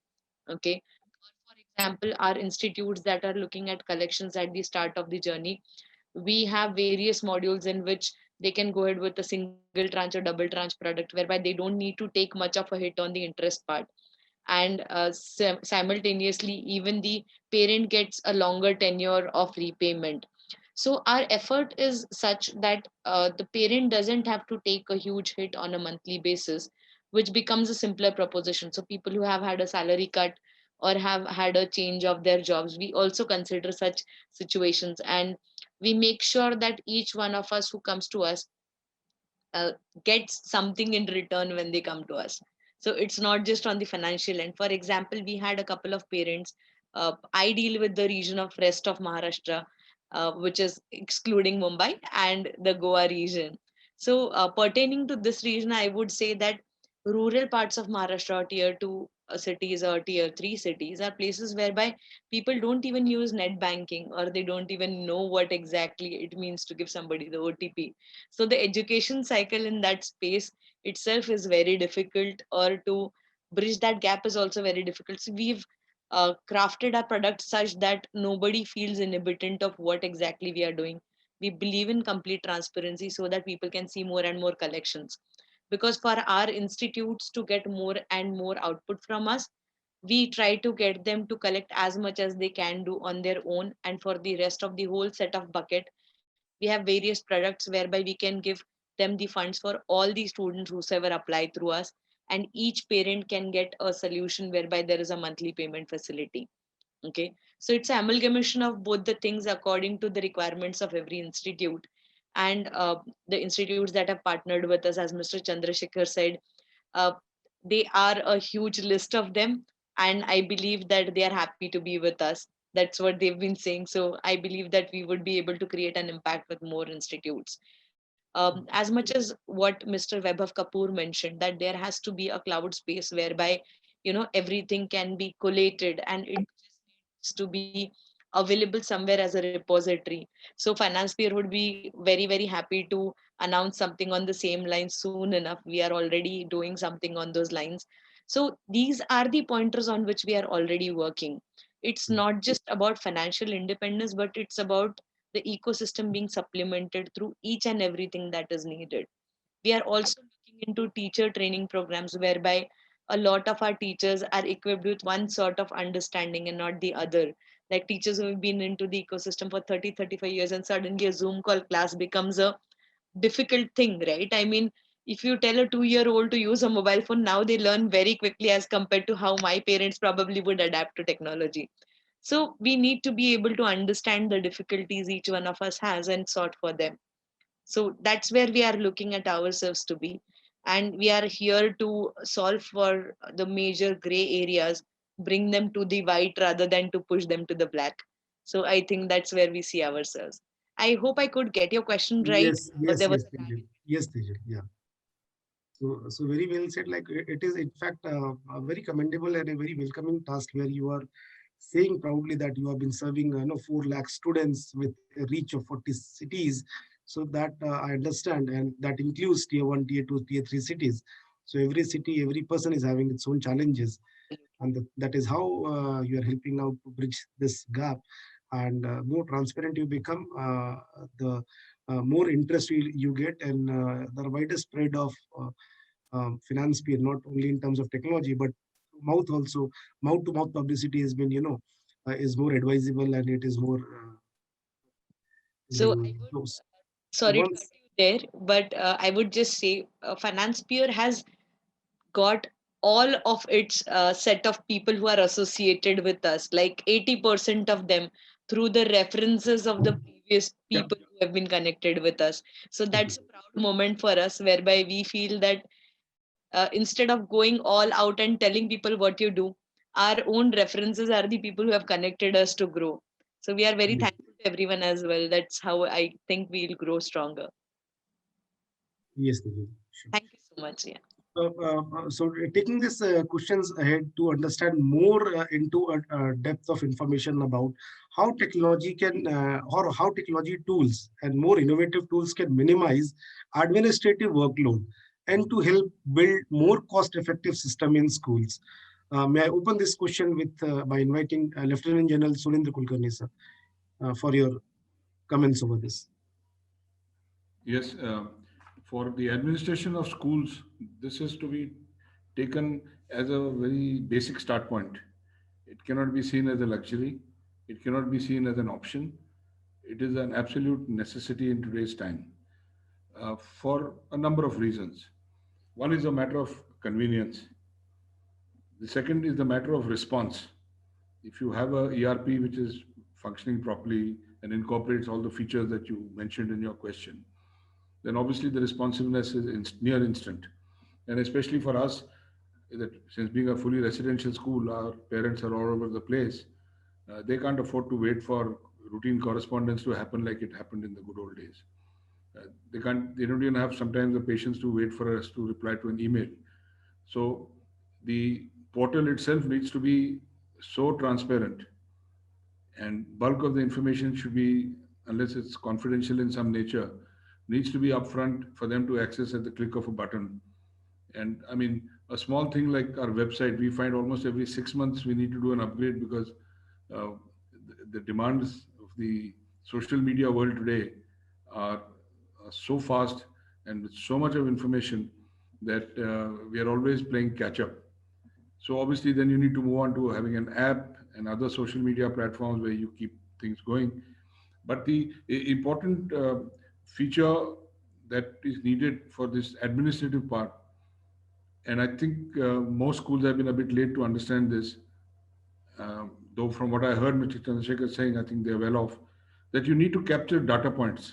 Okay. For example, our institutes that are looking at collections at the start of the journey, we have various modules in which they can go ahead with a single tranche or double tranche product, whereby they don't need to take much of a hit on the interest part. And simultaneously, even the parent gets a longer tenure of repayment. So our effort is such that the parent doesn't have to take a huge hit on a monthly basis, which becomes a simpler proposition. So people who have had a salary cut or have had a change of their jobs, we also consider such situations, and we make sure that each one of us who comes to us uh, gets something in return when they come to us. So it's not just on the financial end. For example, we had a couple of parents. I deal with the region of rest of Maharashtra, which is excluding Mumbai and the Goa region. So pertaining to this region, I would say that rural parts of Maharashtra, tier two cities or tier three cities, are places whereby people don't even use net banking, or they don't even know what exactly it means to give somebody the OTP. So the education cycle in that space itself is very difficult, or to bridge that gap is also very difficult. So we've crafted our product such that nobody feels inhibitant of what exactly we are doing. We believe in complete transparency so that people can see more and more collections, because for our institutes to get more and more output from us, we try to get them to collect as much as they can do on their own, and for the rest of the whole set of bucket, we have various products whereby we can give them the funds for all the students whosoever apply through us, and each parent can get a solution whereby there is a monthly payment facility. Okay, so it's an amalgamation of both the things according to the requirements of every institute. And the institutes that have partnered with us, as Mr. Chandrasekhar said, uh, they are a huge list of them, and I believe that they are happy to be with us. That's what they've been saying. So I believe that we would be able to create an impact with more institutes. As much as what Mr. Webhav Kapoor mentioned, that there has to be a cloud space whereby everything can be collated, and it just needs to be available somewhere as a repository. So FinancePeer would be very, very happy to announce something on the same lines soon enough. We are already doing something on those lines. So these are the pointers on which we are already working. It's not just about financial independence, but it's about the ecosystem being supplemented through each and everything that is needed. We are also looking into teacher training programs whereby a lot of our teachers are equipped with one sort of understanding and not the other. Like teachers who have been into the ecosystem for 30, 35 years, and suddenly a Zoom call class becomes a difficult thing, right? I mean, if you tell a 2-year-old to use a mobile phone, now they learn very quickly as compared to how my parents probably would adapt to technology. So we need to be able to understand the difficulties each one of us has and sort for them. So that's where we are looking at ourselves to be. And we are here to solve for the major gray areas, bring them to the white rather than to push them to the black. So I think that's where we see ourselves. I hope I could get your question right. Yes, yes, There was yes, Tejal. Yes, Tejal. Yeah. So very well said. Like it is, in fact, a very commendable and a very welcoming task where you are saying proudly that you have been serving 4 lakh students with a reach of 40 cities. So that I understand, and that includes tier 1, tier 2, tier 3 cities. So every city, every person is having its own challenges, and that is how you are helping out to bridge this gap. And more transparent you become, the more interest you get, and the wider spread of finance peer, not only in terms of technology, but mouth also. Mouth to mouth publicity has been, is more advisable, and it is more So been close. So sorry to cut once, you there, but I would just say Finance Peer has got all of its set of people who are associated with us, like 80% of them, through the references of the previous yeah, people who have been connected with us. So okay. that's a proud moment for us, whereby we feel that instead of going all out and telling people what you do, our own references are the people who have connected us to grow. So we are very Yes, thankful to everyone as well. That's how I think we'll grow stronger. yes, Nidhi, sure. Thank you so much. Yeah. So taking these questions ahead to understand more into a depth of information about how technology can, or how technology tools and more innovative tools can minimize administrative workload, and to help build more cost-effective system in schools. May I open this question with by inviting Lieutenant General Surendra Kulkarni, sir, for your comments over this. Yes, for the administration of schools, this is to be taken as a very basic start point. It cannot be seen as a luxury. It cannot be seen as an option. It is an absolute necessity in today's time for a number of reasons. One is a matter of convenience. The second is the matter of response. If you have a ERP which is functioning properly and incorporates all the features that you mentioned in your question, then obviously the responsiveness is near instant. And especially for us, that since being a fully residential school, our parents are all over the place. They can't afford to wait for routine correspondence to happen like it happened in the good old days. They can't. They don't even have sometimes the patience to wait for us to reply to an email. So the portal itself needs to be so transparent, and bulk of the information should be, unless it's confidential in some nature, needs to be upfront for them to access at the click of a button. And I mean, a small thing like our website, we find almost every 6 months we need to do an upgrade because uh, the demands of the social media world today are so fast and with so much of information that we are always playing catch up. So obviously, then you need to move on to having an app and other social media platforms where you keep things going. But the important feature that is needed for this administrative part, and I think most schools have been a bit late to understand this, though from what I heard Mr. Chandrasekhar saying, I think they're well off, that you need to capture data points.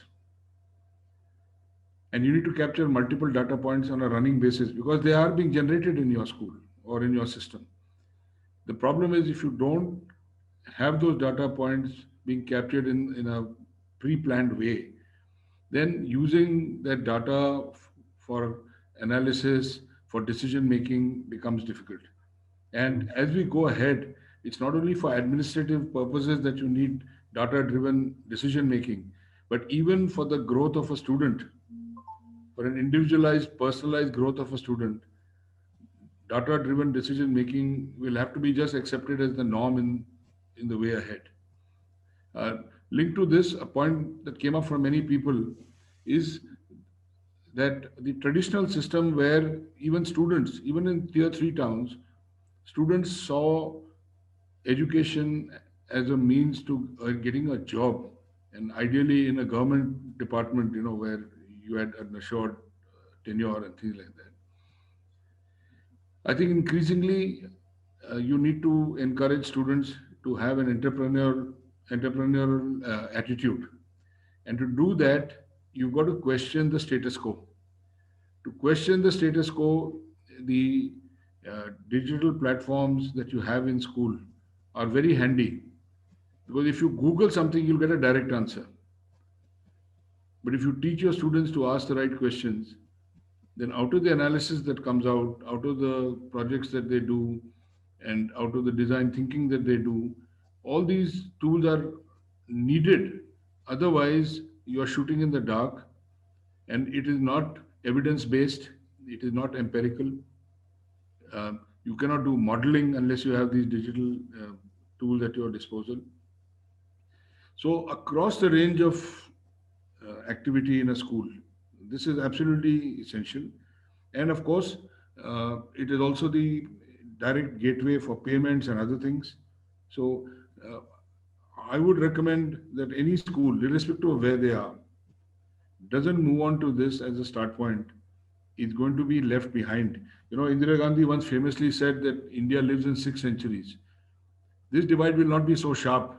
And you need to capture multiple data points on a running basis because they are being generated in your school or in your system. The problem is if you don't have those data points being captured in a pre-planned way, then using that data for analysis, for decision making becomes difficult. And as we go ahead, it's not only for administrative purposes that you need data driven decision making, but even for the growth of a student, for an individualized, personalized growth of a student, data driven decision making will have to be just accepted as the norm in the way ahead. Uh, Linked to this, a point that came up from many people is that the traditional system where even students, even in tier 3 towns, students saw education as a means to getting a job, and ideally in a government department, where you had an assured tenure and things like that. I think increasingly you need to encourage students to have an entrepreneurial attitude, and to do that, you've got to question the status quo. To question the status quo, the digital platforms that you have in school are very handy because if you Google something, you'll get a direct answer. But if you teach your students to ask the right questions, then out of the analysis that comes out of the projects that they do, and out of the design thinking that they do, All these tools are needed. Otherwise, you are shooting in the dark, and it is not evidence based, it is not empirical. You cannot do modeling unless you have these digital tools at your disposal. So, across the range of activity in a school, this is absolutely essential. And of course, it is also the direct gateway for payments and other things. So, uh, I would recommend that any school, irrespective of where they are, doesn't move on to this as a start point, is going to be left behind. You know, Indira Gandhi once famously said that India lives in 6 centuries. This divide will not be so sharp,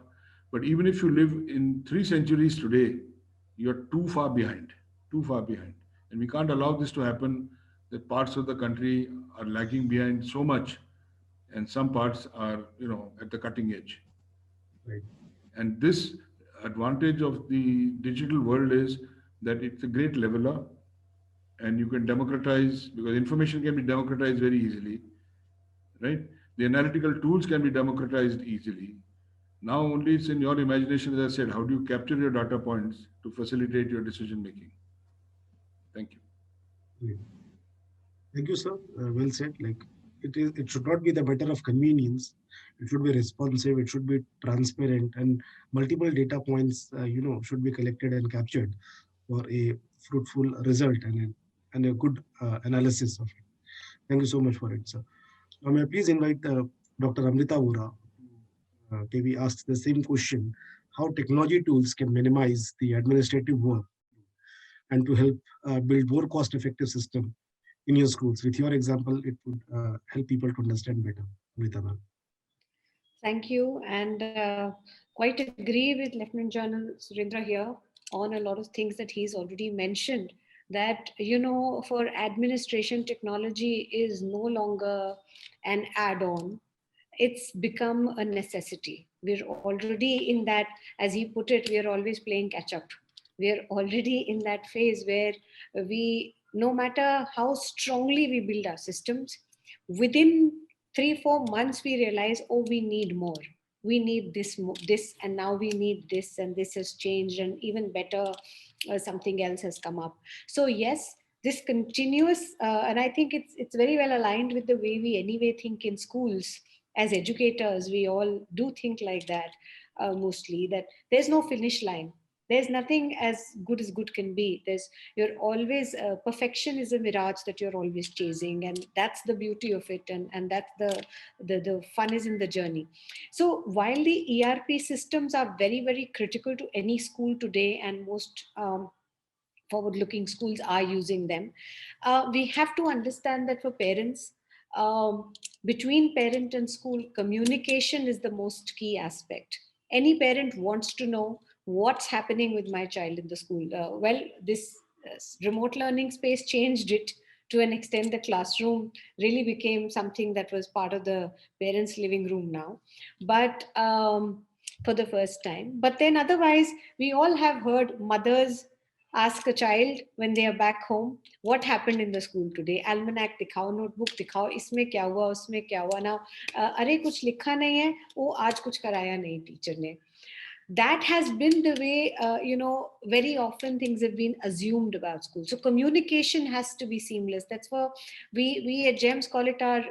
but even if you live in 3 centuries today, you're too far behind, too far behind. And we can't allow this to happen, that parts of the country are lagging behind so much and some parts are, you know, at the cutting edge. Right. And this advantage of the digital world is that it's a great leveler, and you can democratize, because information can be democratized very easily, right? The analytical tools can be democratized easily. Now only it's in your imagination, as I said, how do you capture your data points to facilitate your decision making? Thank you. Right. Thank you, sir. Well said. Like it should not be the matter of convenience. It should be responsive. It should be transparent, and multiple data points, should be collected and captured for a fruitful result and a good analysis of it. Thank you so much for it, sir. Now, may I please invite Dr. Amrita Vora. KB asks the same question: how technology tools can minimize the administrative work and to help build more cost-effective system in your schools. With your example, it would help people to understand better. Amrita ma'am. Thank you. And quite agree with Lieutenant General Surendra here on a lot of things that he's already mentioned. That, for administration, technology is no longer an add on, it's become a necessity. We're already in that, as he put it, we are always playing catch up. We are already in that phase where no matter how strongly we build our systems, within 3-4 months, we realize, oh, we need more. We need this, and now we need this, and this has changed, and even better, something else has come up. So yes, this continuous, and I think it's very well aligned with the way we anyway think in schools. As educators, we all do think like that, mostly, that there's no finish line. There's nothing as good can be. You're always, perfection is a mirage that you're always chasing, and that's the beauty of it, and that's the fun is in the journey. So while the ERP systems are very, very critical to any school today, and most forward-looking schools are using them, we have to understand that for parents, between parent and school, communication is the most key aspect. Any parent wants to know what's happening with my child in the school. Well, this remote learning space changed it to an extent. The classroom really became something that was part of the parents' living room now. But for the first time. But then otherwise, we all have heard mothers ask a child when they are back home, what happened in the school today? Almanac dikhao, notebook dikhao, isme kya hua, usme kya hua. Now, अरे कुछ लिखा नहीं है, वो आज कुछ कराया नहीं टीचर ने. That has been the way, very often things have been assumed about school. So communication has to be seamless. That's why we at GEMS call it our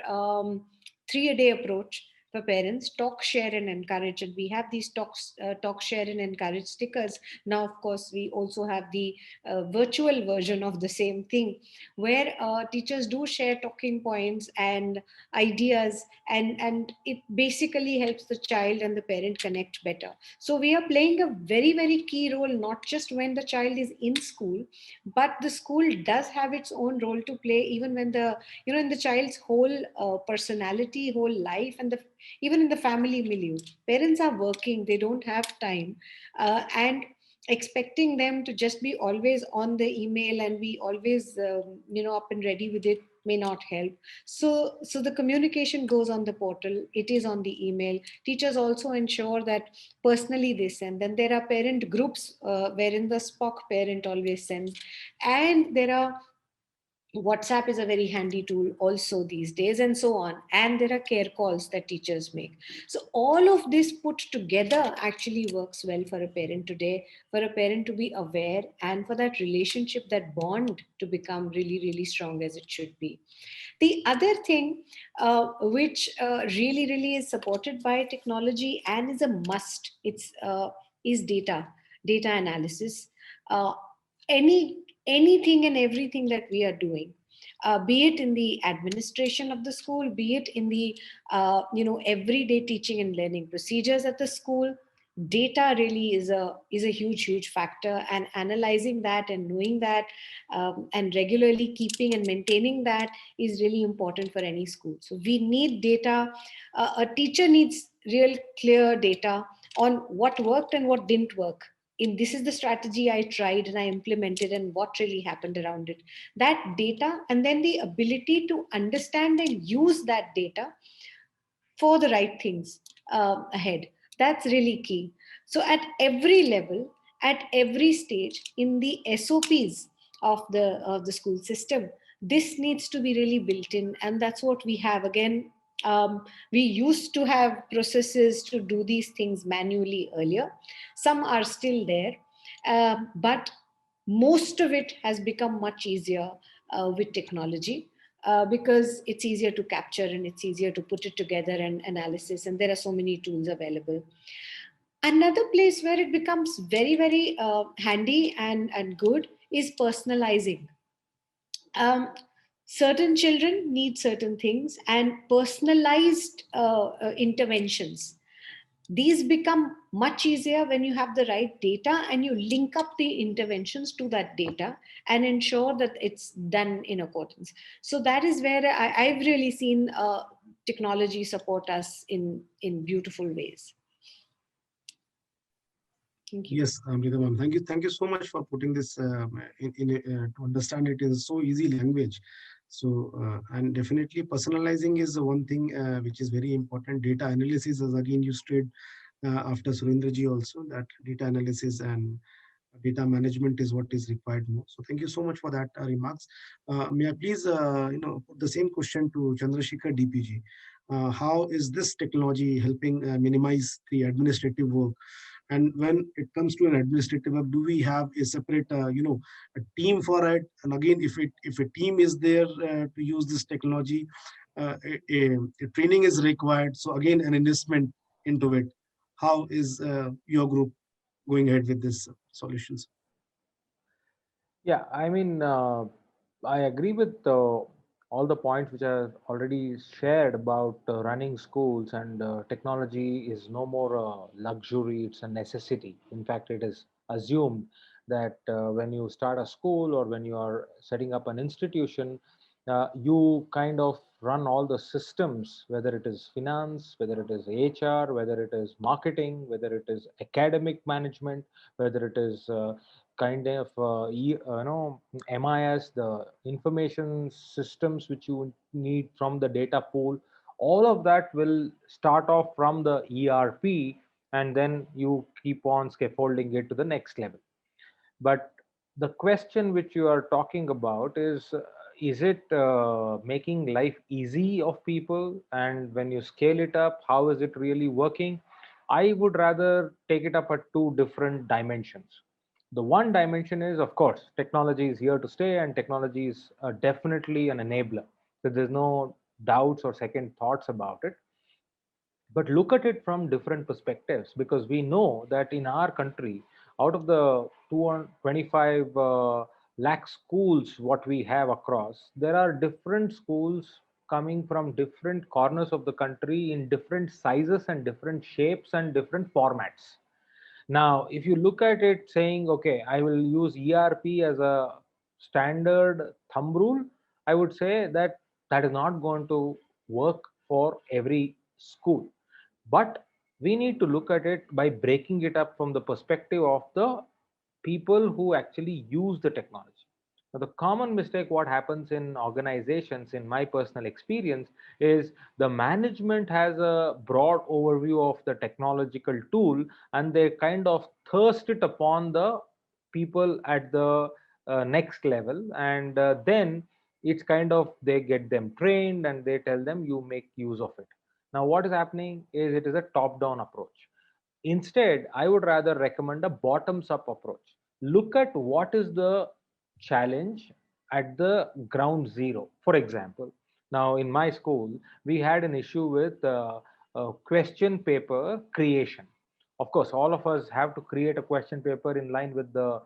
3-a-day approach for parents: talk, share, and encourage. And we have these talk, share, and encourage stickers. Now, of course, we also have the virtual version of the same thing, where teachers do share talking points and ideas, and it basically helps the child and the parent connect better. So we are playing a very, very key role, not just when the child is in school, but the school does have its own role to play, even when in the child's whole personality, whole life, and even in the family milieu. Parents are working, they don't have time, and expecting them to just be always on the email and be always up and ready with it may not help. So the communication goes on the portal, it is on the email. Teachers also ensure that personally they send. Then there are parent groups wherein the Spock parent always sends, and there are WhatsApp is a very handy tool also these days, and so on. And there are care calls that teachers make. So all of this put together actually works well for a parent today, for a parent to be aware and for that relationship, that bond to become really, really strong as it should be. The other thing which really, really is supported by technology and is a must, is data analysis. Uh, anything and everything that we are doing, be it in the administration of the school, be it in the everyday teaching and learning procedures at the school, data really is a huge factor, and analyzing that and knowing that, and regularly keeping and maintaining that is really important for any school. So we need data. A teacher needs real clear data on what worked and what didn't work. In this is the strategy I tried and I implemented, and what really happened around it. That data, and then the ability to understand and use that data for the right things ahead. That's really key. So at every level, at every stage in the SOPs of the school system, this needs to be really built in, and that's what we have. Again, we used to have processes to do these things manually earlier. Some are still there, but most of it has become much easier with technology, because it's easier to capture and it's easier to put it together and analysis, and there are so many tools available. Another place where it becomes very, very handy and good is personalizing. Certain children need certain things, and personalized interventions, these become much easier when you have the right data and you link up the interventions to that data and ensure that it's done in accordance. So that is where I've really seen technology support us in beautiful ways. Thank you. Yes, Amrita ma'am. Thank you so much for putting this to understand it in so easy language. So, and definitely personalizing is the one thing which is very important. Data analysis, as again you stated after Surendraji also, that data analysis and data management is what is required more. So thank you so much for that remarks. May I please, put the same question to Chandrasekhar DPG. How is this technology helping minimize the administrative work? And when it comes to an administrative work, do we have a separate a team for it? And again, if a team is there to use this technology, a training is required, so again an investment into it. How is your group going ahead with this solutions? Yeah, I mean, I agree with all the points which are already shared about running schools, and technology is no more a luxury, it's a necessity. In fact, it is assumed that when you start a school or when you are setting up an institution, you kind of run all the systems, whether it is finance, whether it is HR, whether it is marketing, whether it is academic management, whether it is kind of MIS, the information systems which you need from the data pool. All of that will start off from the ERP, and then you keep on scaffolding it to the next level. But the question which you are talking about is it making life easy of people? And when you scale it up, how is it really working? I would rather take it up at two different dimensions. The one dimension is, of course, technology is here to stay, and technology is definitely an enabler. So there's no doubts or second thoughts about it. But look at it from different perspectives, because we know that in our country, out of the 225 lakh schools what we have across, there are different schools coming from different corners of the country in different sizes and different shapes and different formats. Now, if you look at it saying, okay, I will use ERP as a standard thumb rule, I would say that that is not going to work for every school. But we need to look at it by breaking it up from the perspective of the people who actually use the technology. Now, the common mistake what happens in organizations, in my personal experience, is the management has a broad overview of the technological tool, and they kind of thirst it upon the people at the next level, and then it's kind of, they get them trained and they tell them you make use of it. Now what is happening is it is a top down approach. Instead, I would rather recommend a bottoms up approach. Look at what is the challenge at the ground zero. For example, now in my school we had an issue with question paper creation. Of course, all of us have to create a question paper in line with the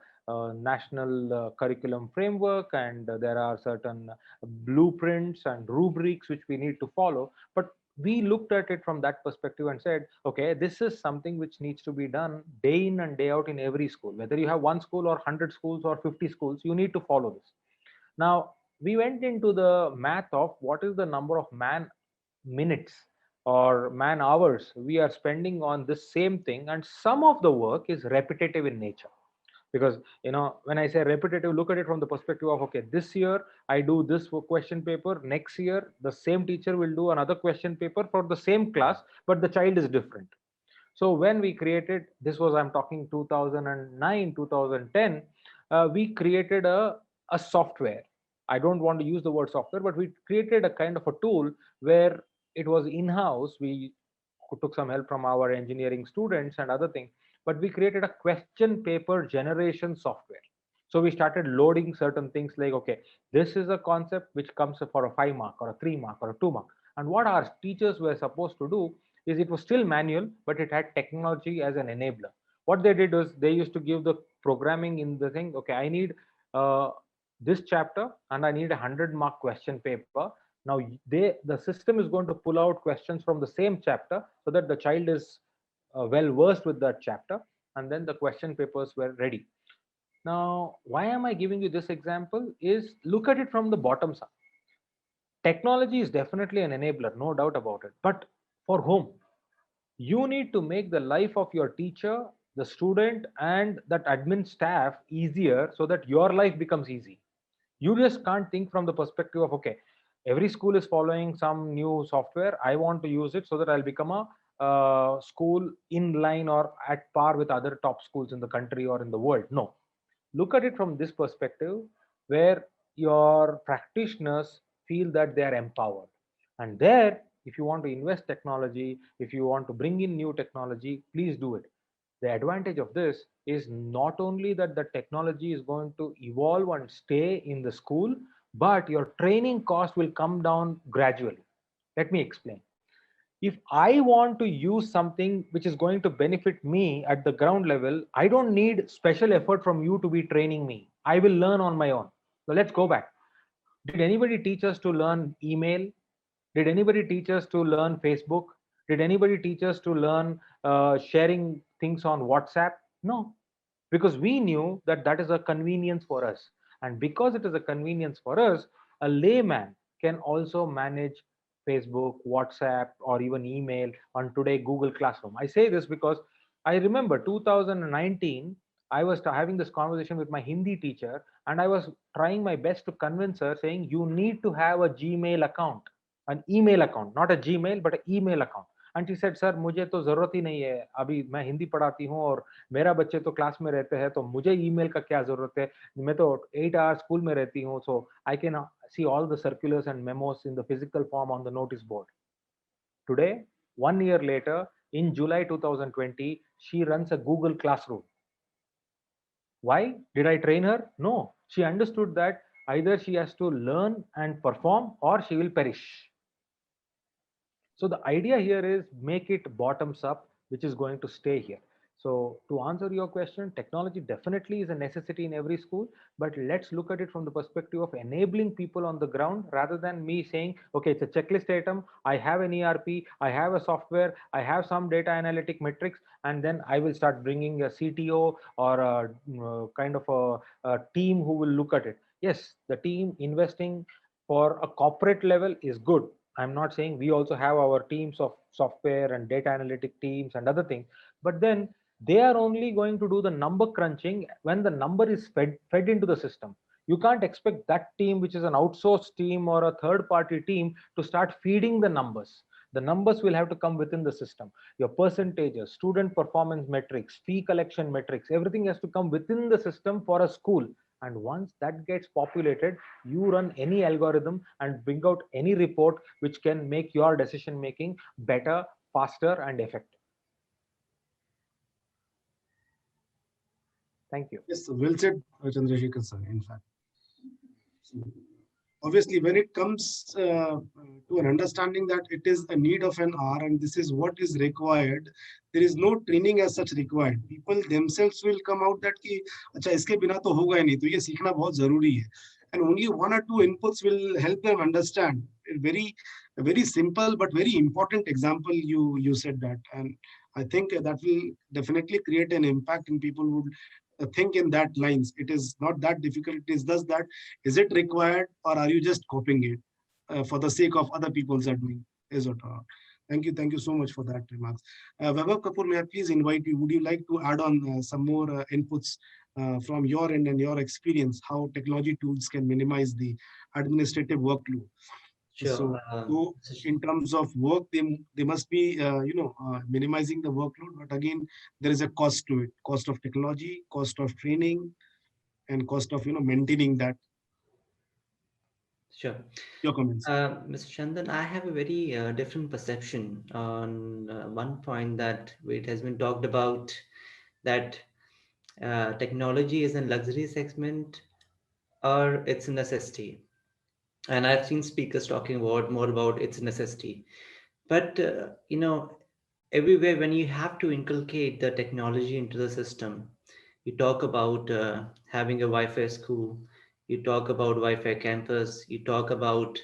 national curriculum framework, and there are certain blueprints and rubrics which we need to follow. But we looked at it from that perspective and said, okay, this is something which needs to be done day in and day out in every school. Whether you have one school or 100 schools or 50 schools, you need to follow this. Now, we went into the math of what is the number of man minutes or man hours we are spending on this same thing, and some of the work is repetitive in nature. Because when I say repetitive, look at it from the perspective of, okay, this year I do this question paper, next year the same teacher will do another question paper for the same class, but the child is different. So when we created this, was, I'm talking 2009 2010, we created a software. I don't want to use the word software, but we created a kind of a tool where it was in-house. We took some help from our engineering students and other things, but we created a question paper generation software. So we started loading certain things like, okay, this is a concept which comes for a 5 mark or a 3 mark or a 2 mark. And what our teachers were supposed to do is, it was still manual, but it had technology as an enabler. What they did was they used to give the programming in the thing, okay, I need this chapter and I need a 100-mark question paper. Now the system is going to pull out questions from the same chapter so that the child is well versed with that chapter, and then the question papers were ready. Now, why am I giving you this example is, look at it from the bottoms up. Technology is definitely an enabler, no doubt about it. But for whom? You need to make the life of your teacher, the student, and that admin staff easier so that your life becomes easy. You just can't think from the perspective of, okay, every school is following some new software, I want to use it so that I'll become a school in line or at par with other top schools in the country or in the world. No. Look at it from this perspective, where your practitioners feel that they are empowered. And there, if you want to invest technology, if you want to bring in new technology, please do it. The advantage of this is not only that the technology is going to evolve and stay in the school, but your training cost will come down gradually. Let me explain. If I want to use something which is going to benefit me at the ground level, I don't need special effort from you to be training me. I will learn on my own. So let's go back. Did anybody teach us to learn email? Did anybody teach us to learn Facebook? Did anybody teach us to learn sharing things on WhatsApp? No, because we knew that that is a convenience for us. And because it is a convenience for us, a layman can also manage Facebook, WhatsApp, or even email on today Google Classroom. I say this because I remember 2019, I was having this conversation with my Hindi teacher, and I was trying my best to convince her, saying, you need to have a Gmail account, an email account, not a Gmail, but an email account. And she said, sir, मुझे तो जरूरत ही नहीं है, अभी मैं हिंदी पढ़ाती हूँ और मेरा बच्चे तो क्लास में रहते हैं, तो मुझे ईमेल का क्या जरूरत है, मैं तो 8 hours स्कूल में रहती हूँ, so I can see all the circulars and memos in the physical form on the notice board. Today, 1 year later, in July 2020, she runs a Google Classroom. Why? Did I train her? No. She understood that either she has to learn and perform or she will perish. So the idea here is make it bottoms up, which is going to stay here. So to answer your question, technology definitely is a necessity in every school, but let's look at it from the perspective of enabling people on the ground, rather than me saying, okay, it's a checklist item, I have an ERP, I have a software, I have some data analytic metrics, and then I will start bringing a CTO or a kind of a team who will look at it. Yes, the team investing for a corporate level is good. I'm not saying we also have our teams of software and data analytic teams and other things, but then they are only going to do the number crunching when the number is fed into the system. You can't expect that team, which is an outsourced team or a third party team, to start feeding the numbers. The numbers will have to come within the system. Your percentages, student performance metrics, fee collection metrics, everything has to come within the system for a school. And once that gets populated, you run any algorithm and bring out any report which can make your decision making better, faster, and effective. Thank you. Yes, well said, Chandrasekhar sir, in fact. So, obviously, when it comes to an understanding that it is a need of an hour and this is what is required, there is no training as such required. People themselves will come out that कि अच्छा इसके बिना तो होगा ही नहीं, तो ये सीखना बहुत जरूरी है. And only one or two inputs will help them understand. A very simple but very important example you said that, and I think that will definitely create an impact in people who think in that lines. It is not that difficult. It is just that, is it required or are you just copying it for the sake of other people's are doing? Is it? Thank you so much for that remarks. Vaibhav Kapoor, may I please invite you? Would you like to add on some more inputs from your end and your experience, how technology tools can minimize the administrative workload? Sure. So in terms of work, they must be minimizing the workload, but again there is a cost to it: cost of technology, cost of training, and cost of maintaining that. Sure. Your comments. Mr. Chandan, I have a very different perception on one point that it has been talked about, that technology is a luxury segment or it's a necessity. And I've seen speakers talking about more about its necessity. But, everywhere when you have to inculcate the technology into the system, you talk about having a Wi-Fi school, you talk about Wi-Fi campus, you talk about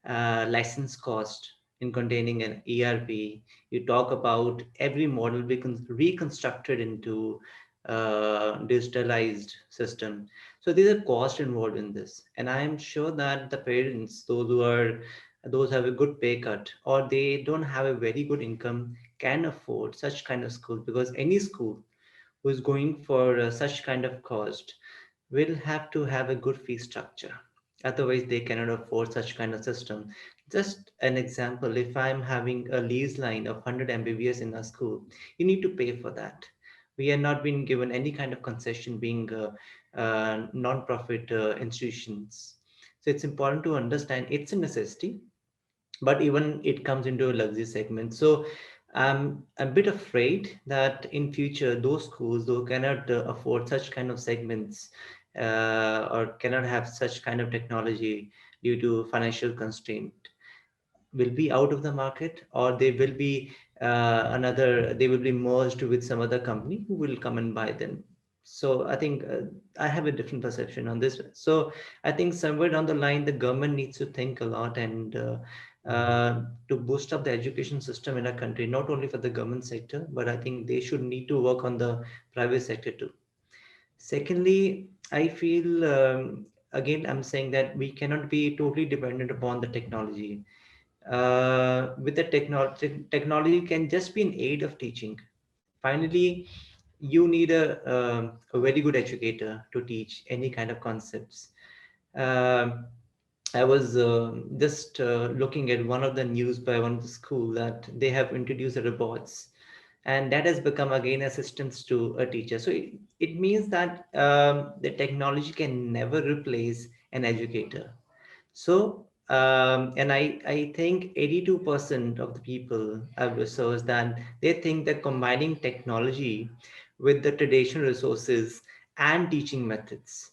license cost in containing an ERP, you talk about every model being reconstructed into digitalized system. So there's a cost involved in this, and I am sure that the parents, those have a good pay cut or they don't have a very good income, can afford such kind of school, because any school who is going for such kind of cost will have to have a good fee structure. Otherwise, they cannot afford such kind of system. Just an example, if I'm having a lease line of 100 MBBS in a school, you need to pay for that. We are not being given any kind of concession being non-profit institutions. So it's important to understand it's a necessity, but even it comes into a luxury segment. So I'm a bit afraid that in future those schools who cannot afford such kind of segments or cannot have such kind of technology due to financial constraint will be out of the market, or they will be they will be merged with some other company who will come and buy them. So I think I have a different perception on this. So I think somewhere down the line the government needs to think a lot and to boost up the education system in our country, not only for the government sector, but I think they should need to work on the private sector too. Secondly, I feel again I'm saying that we cannot be totally dependent upon the technology. With the technology can just be an aid of teaching. Finally, you need a very good educator to teach any kind of concepts. Um I was just looking at one of the news by one of the school that they have introduced robots, and that has become again assistance to a teacher. So it means that the technology can never replace an educator. So, and I think 82% of the people I've researched that they think that combining technology with the traditional resources and teaching methods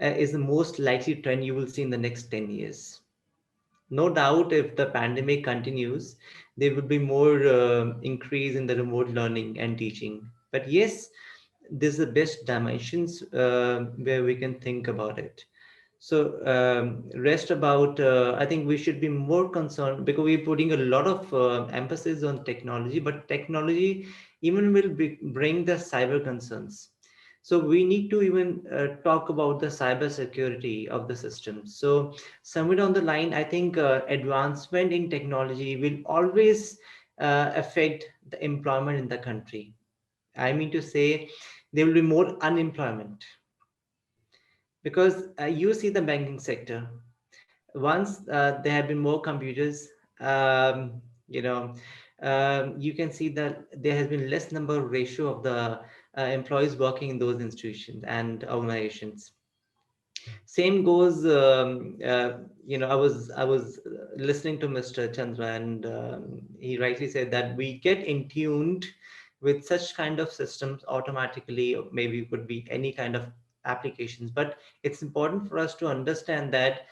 is the most likely trend you will see in the next 10 years. No doubt, if the pandemic continues, there will be more increase in the remote learning and teaching. But yes, this is the best dimensions where we can think about it. So rest about, I think we should be more concerned because we're putting a lot of emphasis on technology, but technology even will bring the cyber concerns. So we need to even talk about the cyber security of the system. So somewhere down the line, I think advancement in technology will always affect the employment in the country. I mean to say there will be more unemployment because you see the banking sector. Once there have been more computers, um, you know, you can see that there has been less number ratio of the employees working in those institutions and organizations. Same goes, I was listening to Mr. Chandra, and he rightly said that we get in tuned with such kind of systems automatically, or maybe it could be any kind of applications. But it's important for us to understand that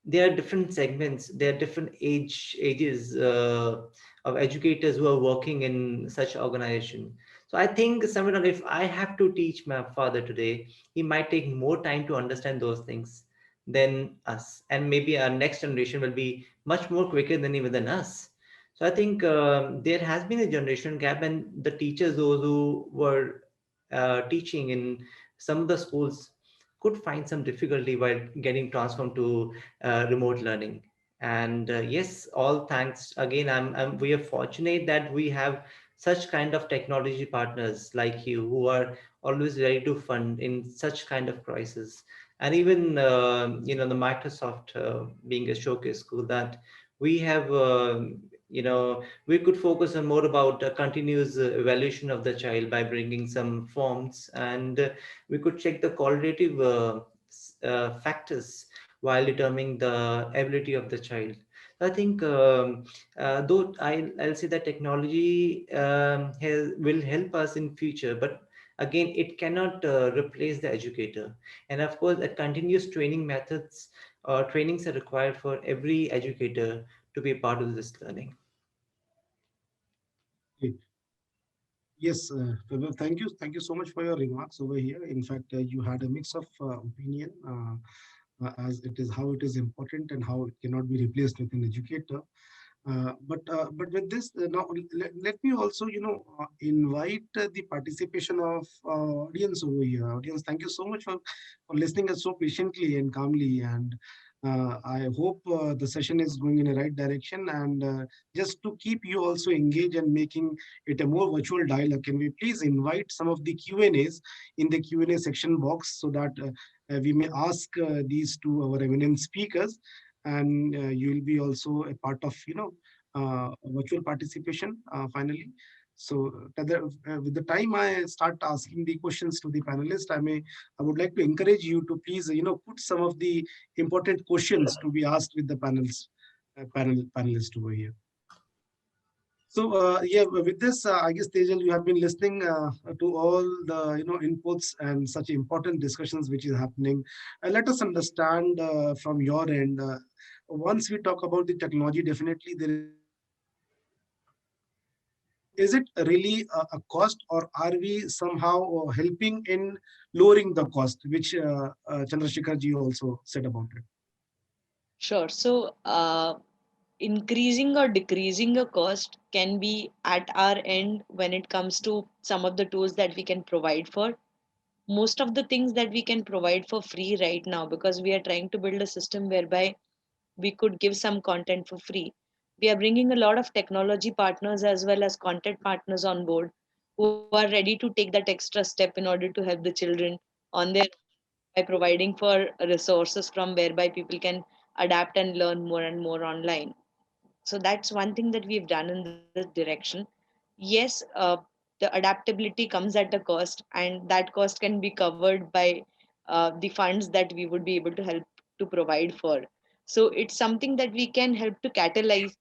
there are different segments, there are different ages of educators who are working in such organization. So I think somewhere around, if I have to teach my father today, he might take more time to understand those things than us, and maybe our next generation will be much more quicker than even than us. So I think there has been a generation gap, and the teachers, those who were teaching in some of the schools, could find some difficulty while getting transformed to remote learning. And yes, all thanks again. We are fortunate that we have such kind of technology partners like you, who are always ready to fund in such kind of crisis. And even the Microsoft being a showcase school, that we have we could focus on more about continuous evaluation of the child by bringing some forms, and we could check the qualitative factors while determining the ability of the child. I think, though I'll say that technology will help us in future, but again, it cannot replace the educator. And of course, a continuous training methods or trainings are required for every educator to be a part of this learning. Yes, Vaibhav, thank you so much for your remarks over here. In fact, you had a mix of opinion, as it is how it is important and how it cannot be replaced with an educator. But with this, now let me also invite the participation of audience over here. Audience, thank you so much for listening us so patiently and calmly. And I hope the session is going in the right direction. And just to keep you also engaged and making it a more virtual dialogue, can we please invite some of the Q&As in the Q&A section box, so that we may ask these to our eminent speakers, and you will be also a part of virtual participation finally. So with the time I start asking the questions to the panelists, I would like to encourage you to please put some of the important questions to be asked with the panelists over here. So yeah, with this, I guess Tejal, you have been listening to all the inputs and such important discussions which is happening. Let us understand from your end. Once we talk about the technology, definitely there is a cost associated with it. Is it really a cost, or are we somehow helping in lowering the cost, which Chandrasekhar ji also said about it? Sure. So, increasing or decreasing a cost can be at our end when it comes to some of the tools that we can provide for. Most of the things that we can provide for free right now, because we are trying to build a system whereby we could give some content for free. We are bringing a lot of technology partners as well as content partners on board, who are ready to take that extra step in order to help the children on their, by providing for resources from whereby people can adapt and learn more and more online. So that's one thing that we've done in this direction. Yes, the adaptability comes at a cost, and that cost can be covered by the funds that we would be able to help to provide for. So it's something that we can help to catalyze.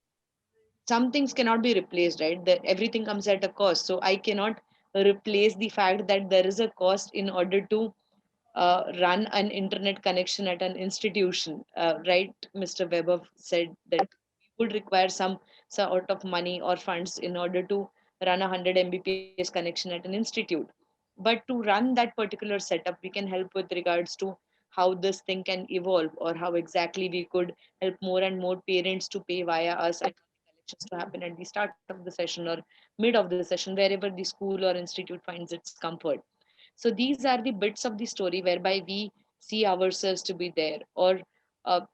Some things cannot be replaced, right? That everything comes at a cost, so I cannot replace the fact that there is a cost in order to run an internet connection at an institution, right? Mr. Weber said that we would require some sort of money or funds in order to run a 100 Mbps connection at an institute. But to run that particular setup, we can help with regards to how this thing can evolve, or how exactly we could help more and more parents to pay via us, and collections to happen at the start of the session or mid of the session, wherever the school or institute finds its comfort. So these are the bits of the story whereby we see ourselves to be there, or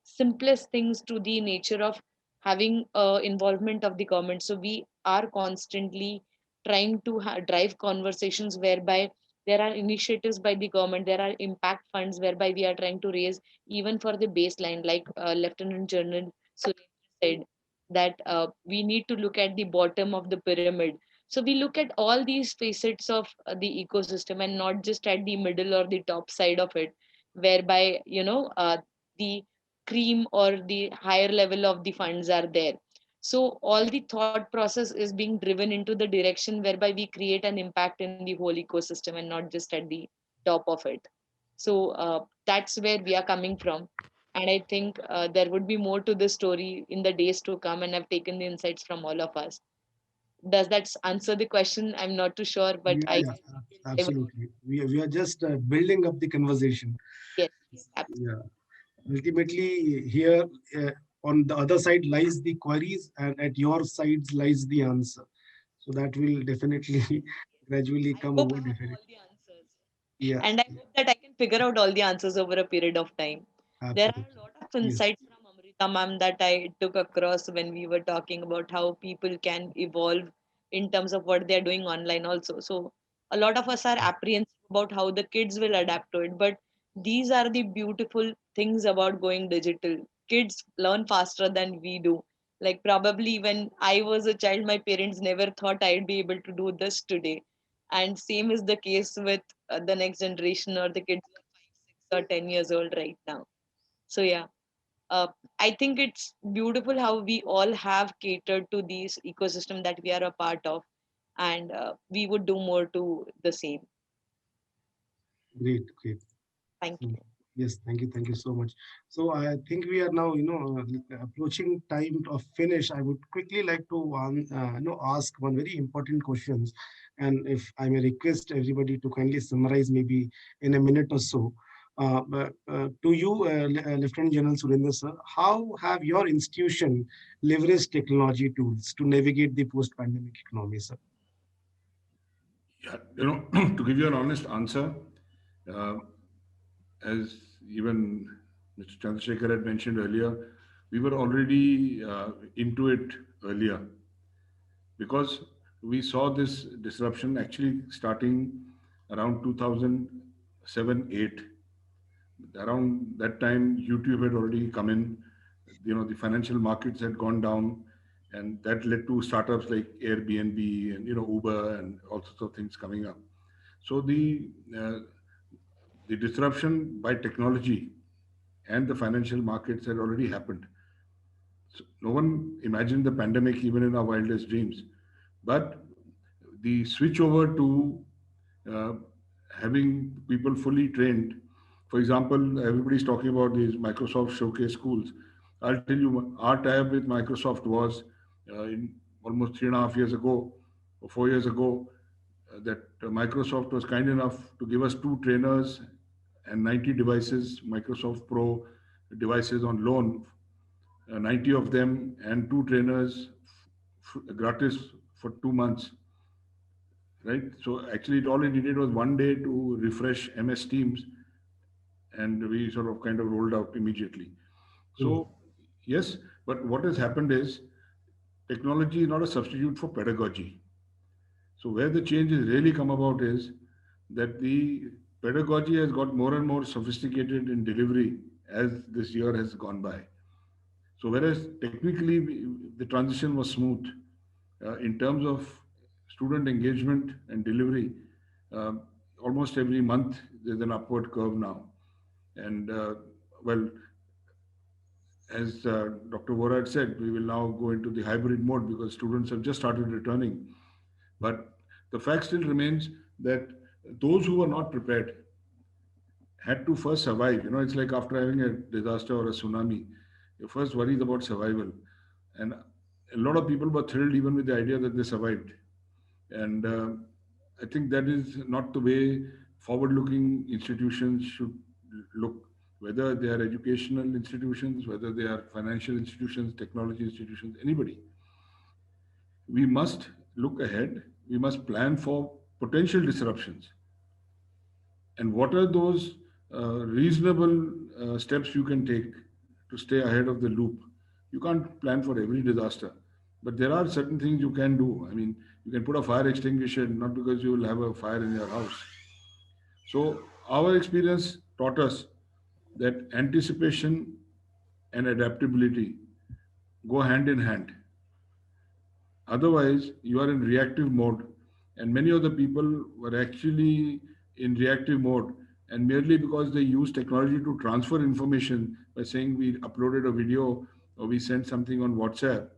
simplest things to the nature of having involvement of the government. So we are constantly trying to drive conversations whereby there are initiatives by the government, there are impact funds whereby we are trying to raise even for the baseline, like Lieutenant General Surendra said, that we need to look at the bottom of the pyramid. So we look at all these facets of the ecosystem, and not just at the middle or the top side of it. whereby, the cream or the higher level of the funds are there. So all the thought process is being driven into the direction whereby we create an impact in the whole ecosystem and not just at the top of it. So that's where we are coming from. And I think there would be more to this story in the days to come, and I've taken the insights from all of us. Does that answer the question? I'm not too sure, but Yeah, I yeah, guess absolutely. We are just building up the conversation. yes, absolutely. Yeah. Ultimately, here on the other side lies the queries, and at your sides lies the answer. So that will definitely gradually I come hope over. I have Definitely. all the answers. Yeah, And I hope that I can figure out all the answers over a period of time. There are a absolutely. lot of Yes. insights from Amrita ma'am that I took across when we were talking about how people can evolve in terms of what they're doing online also. So a lot of us are apprehensive about how the kids will adapt to it, but these are the beautiful things about going digital. Kids learn faster than we do. Like probably when I was a child, my parents never thought I'd be able to do this today. And same is the case with the next generation or the kids who are 5, 6, or 10 years old right now. So yeah, uh, I think it's beautiful how we all have catered to these ecosystem that we are a part of, and we would do more to the same. Great, great. Thank So, you. yes, thank you so much. So I think we are now, approaching time of finish. I would quickly like to, ask one very important questions, and if I may request everybody to kindly summarize maybe in a minute or so. To you, Lieutenant General Surendra sir, how have your institution leveraged technology tools to navigate the post-pandemic economy, sir? Yeah, to give you an honest answer, uh, as even Mr. Chandrasekhar had mentioned earlier, we were already into it earlier because we saw this disruption actually starting around 2007 8. Around that time, YouTube had already come in. The financial markets had gone down, and that led to startups like Airbnb and Uber and all sorts of things coming up. So uh, the disruption by technology and the financial markets had already happened. So no one imagined the pandemic even in our wildest dreams. But the switch over to uh, having people fully trained, for example, everybody's talking about these Microsoft Showcase schools. I'll tell you, our tie-up with Microsoft was in almost 3.5 years ago or 4 years ago, that Microsoft was kind enough to give us two trainers and 90 devices, Microsoft Pro devices on loan, 90 of them, and two trainers gratis for 2 months, right? So actually, all it needed was one day to refresh MS Teams, and we sort of kind of rolled out immediately. Hmm. So, yes, but what has happened is technology is not a substitute for pedagogy. So, where the change has really come about is that the pedagogy has got more and more sophisticated in delivery as this year has gone by. So, whereas technically the transition was smooth, in terms of student engagement and delivery, uh, almost every month there's an upward curve now. And well, as Dr. Vora had said, we will now go into the hybrid mode because students have just started returning. But the fact still remains that those who were not prepared had to first survive. It's like after having a disaster or a tsunami, your first worry is about survival. And a lot of people were thrilled even with the idea that they survived. And I think that is not the way forward looking institutions should look, whether they are educational institutions, whether they are financial institutions, technology institutions, anybody. We must look ahead, we must plan for potential disruptions. And what are those reasonable steps you can take to stay ahead of the loop? You can't plan for every disaster, but there are certain things you can do. I mean, you can put a fire extinguisher, not because you will have a fire in your house. So, our experience taught us that anticipation and adaptability go hand in hand. Otherwise, you are in reactive mode, and many of the people were actually in reactive mode, And merely because they use technology to transfer information by saying we uploaded a video or we sent something on WhatsApp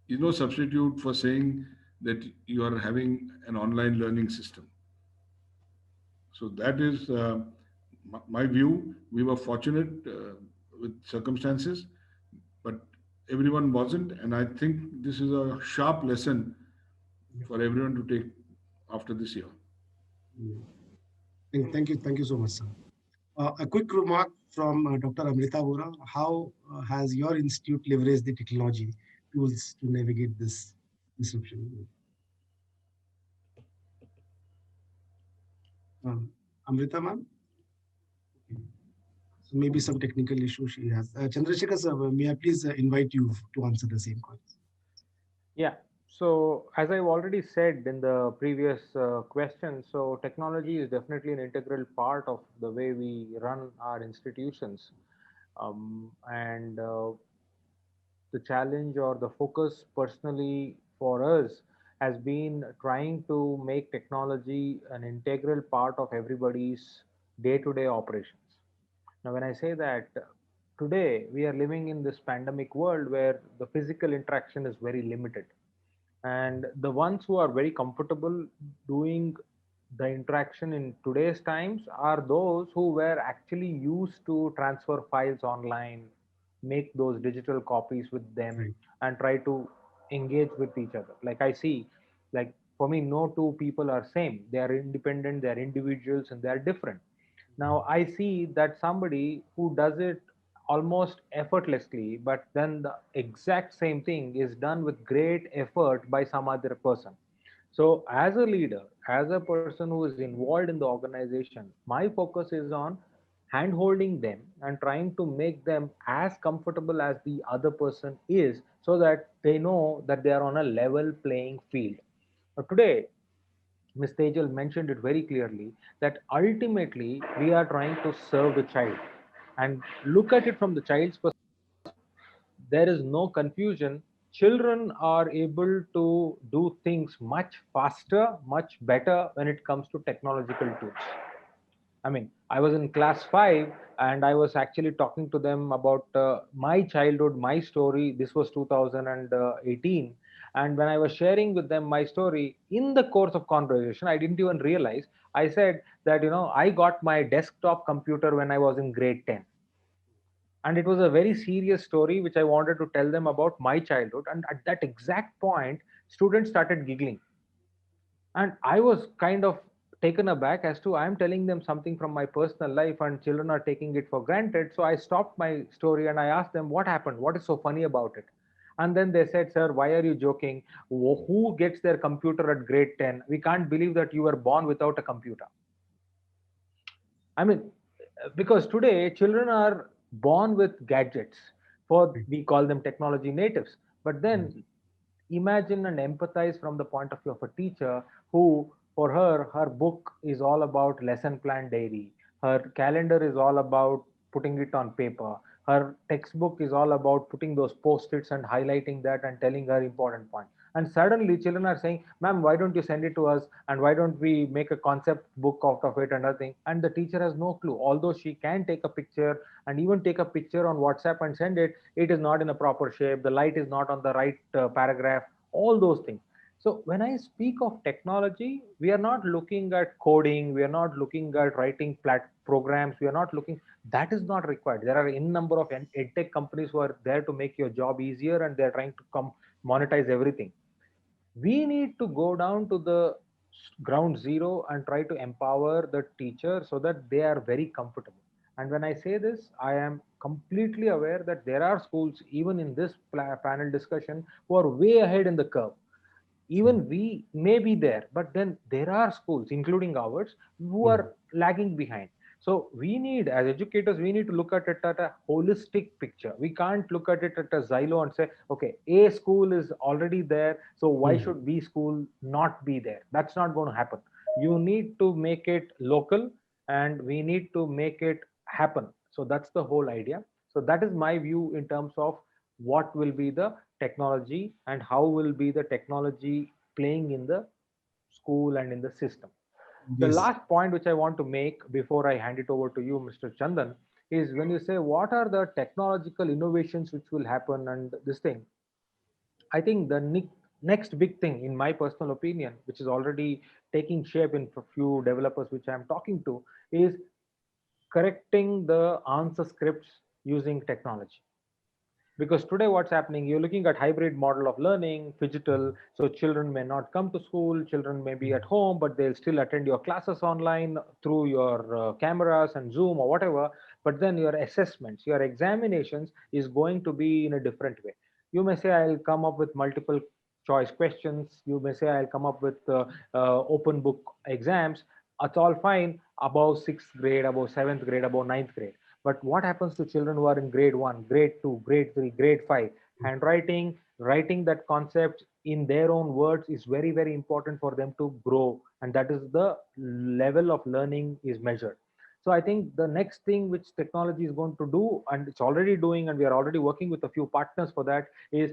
is no substitute for saying that you are having an online learning system. So that is my view. We were fortunate with circumstances, but everyone wasn't. And I think this is a sharp lesson for everyone to take after this year. Thank you so much, sir. A quick remark from Dr. Amrita Vora. How has your institute leveraged the technology tools to navigate this disruption? Amrita, ma'am? So maybe some technical issue she has. Chandrasekhar sir, may I please invite you to answer the same questions? Yeah. So as I've already said in the previous question, so technology is definitely an integral part of the way we run our institutions. And the challenge or the focus personally for us has been trying to make technology an integral part of everybody's day-to-day operations. Now, when I say that, today we are living in this pandemic world where the physical interaction is very limited, and the ones who are very comfortable doing the interaction in today's times are those who were actually used to transfer files online, make those digital copies with them, Right. and try to engage with each other. Like I see, like for me, no two people are same. They are independent, they are individuals, and they are different. Now I see that somebody who does it almost effortlessly, but then the exact same thing is done with great effort by some other person. So as a leader, as a person who is involved in the organization, my focus is on hand holding them and trying to make them as comfortable as the other person is, so that they know that they are on a level playing field. Today, Ms. Tejal mentioned it very clearly that ultimately we are trying to serve the child and look at it from the child's perspective. There is no confusion. Children are able to do things much faster, much better when it comes to technological tools. I mean, I was in class 5 and I was actually talking to them about my childhood, my story. This was 2018. And when I was sharing with them my story, in the course of conversation, I didn't even realize. I said that, I got my desktop computer when I was in grade 10. And it was a very serious story which I wanted to tell them about my childhood. And at that exact point, students started giggling, and I was kind of taken aback as to I'm telling them something from my personal life and children are taking it for granted. So I stopped my story and I asked them what happened, what is so funny about it. And then they said, sir, why are you joking? Who gets their computer at grade 10? We can't believe that you were born without a computer. I mean, because today children are born with gadgets. For we call them technology natives. But then imagine and empathize from the point of view of a teacher who, for her book is all about lesson plan diary. Her calendar is all about putting it on paper. Her textbook is all about putting those post-its and highlighting that and telling her important point. And suddenly children are saying, ma'am, why don't you send it to us? And why don't we make a concept book out of it and other thing? And the teacher has no clue. Although she can take a picture and even take a picture on WhatsApp and send it, it is not in a proper shape. The light is not on the right paragraph, all those things. So when I speak of technology, we are not looking at coding, we are not looking at writing programs, we are not looking, that is not required. There are in number of edtech companies who are there to make your job easier and they're trying to come monetize everything. We need to go down to the ground zero and try to empower the teacher so that they are very comfortable. And when I say this, I am completely aware that there are schools, even in this panel discussion, who are way ahead in the curve. Even we may be there, but then there are schools, including ours, who are lagging behind. So we need, as educators, we need to look at it at a holistic picture. We can't look at it at a silo and say, okay, A school is already there, so why should B school not be there? That's not going to happen. You need to make it local and we need to make it happen. So that's the whole idea. So that is my view in terms of what will be the technology and how will be the technology playing in the school and in the system. The Yes. last point which I want to make before I hand it over to you, Mr. Chandan, is when you say what are the technological innovations which will happen and this thing, I think the next big thing, in my personal opinion, which is already taking shape in a few developers which I'm talking to, is correcting the answer scripts using technology. Because today what's happening, you're looking at hybrid model of learning, digital, so children may not come to school, children may be at home, but they'll still attend your classes online through your cameras and Zoom or whatever. But then your assessments, your examinations is going to be in a different way. You may say I'll come up with multiple choice questions, you may say I'll come up with open book exams. It's all fine above 6th grade, above 7th grade, above 9th grade. But what happens to children who are in grade 1, grade 2, grade 3, grade 5? Handwriting, writing that concept in their own words is very, very important for them to grow. And that is the level of learning is measured. So I think the next thing which technology is going to do, and it's already doing, and we are already working with a few partners for that, is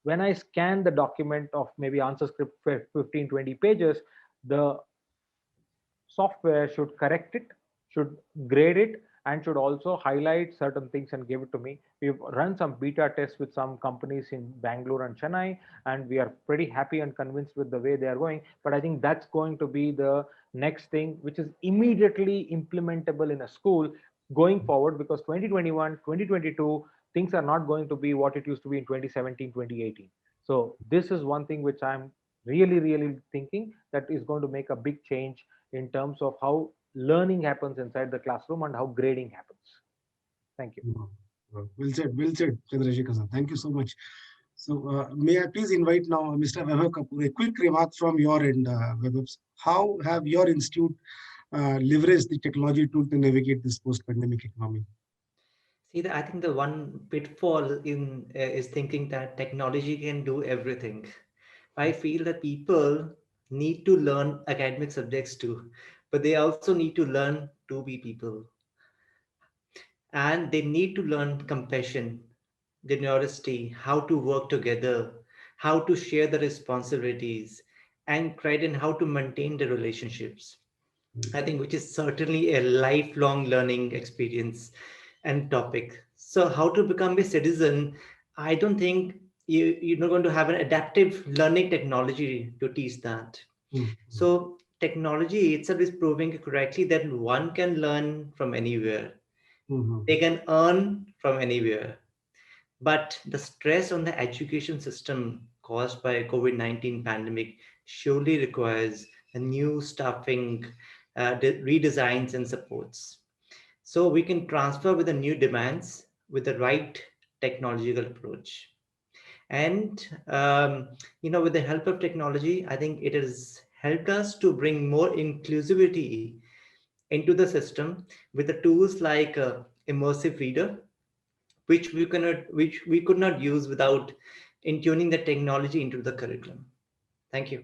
when I scan the document of maybe answer script 15, 20 pages, the software should correct it, should grade it, and should also highlight certain things and give it to me. We've run some beta tests with some companies in Bangalore and Chennai, and we are pretty happy and convinced with the way they are going. But I think that's going to be the next thing which is immediately implementable in a school going forward, because 2021, 2022, things are not going to be what it used to be in 2017, 2018. So this is one thing which I'm really, really thinking that is going to make a big change in terms of how learning happens inside the classroom and how grading happens. Thank you. Well said, Chandrasekhar. Thank you so much. So, may I please invite now Mr. Vaibhav Kapoor, a quick remark from your end, Vaibhav. How have your institute leveraged the technology tool to navigate this post-pandemic economy? See, I think the one pitfall in is thinking that technology can do everything. I feel that people need to learn academic subjects too, but they also need to learn to be people. And they need to learn compassion, generosity, how to work together, how to share the responsibilities, and right, and how to maintain the relationships. I think which is certainly a lifelong learning experience and topic. So how to become a citizen, I don't think you're not going to have an adaptive learning technology to teach that. So technology itself is proving correctly that one can learn from anywhere. They can earn from anywhere. But the stress on the education system caused by COVID-19 pandemic surely requires a new staffing, redesigns and supports. So we can transfer with the new demands with the right technological approach. And, with the help of technology, I think it has helped us to bring more inclusivity into the system with the tools like immersive reader, which we could not use without intuning the technology into the curriculum. Thank you.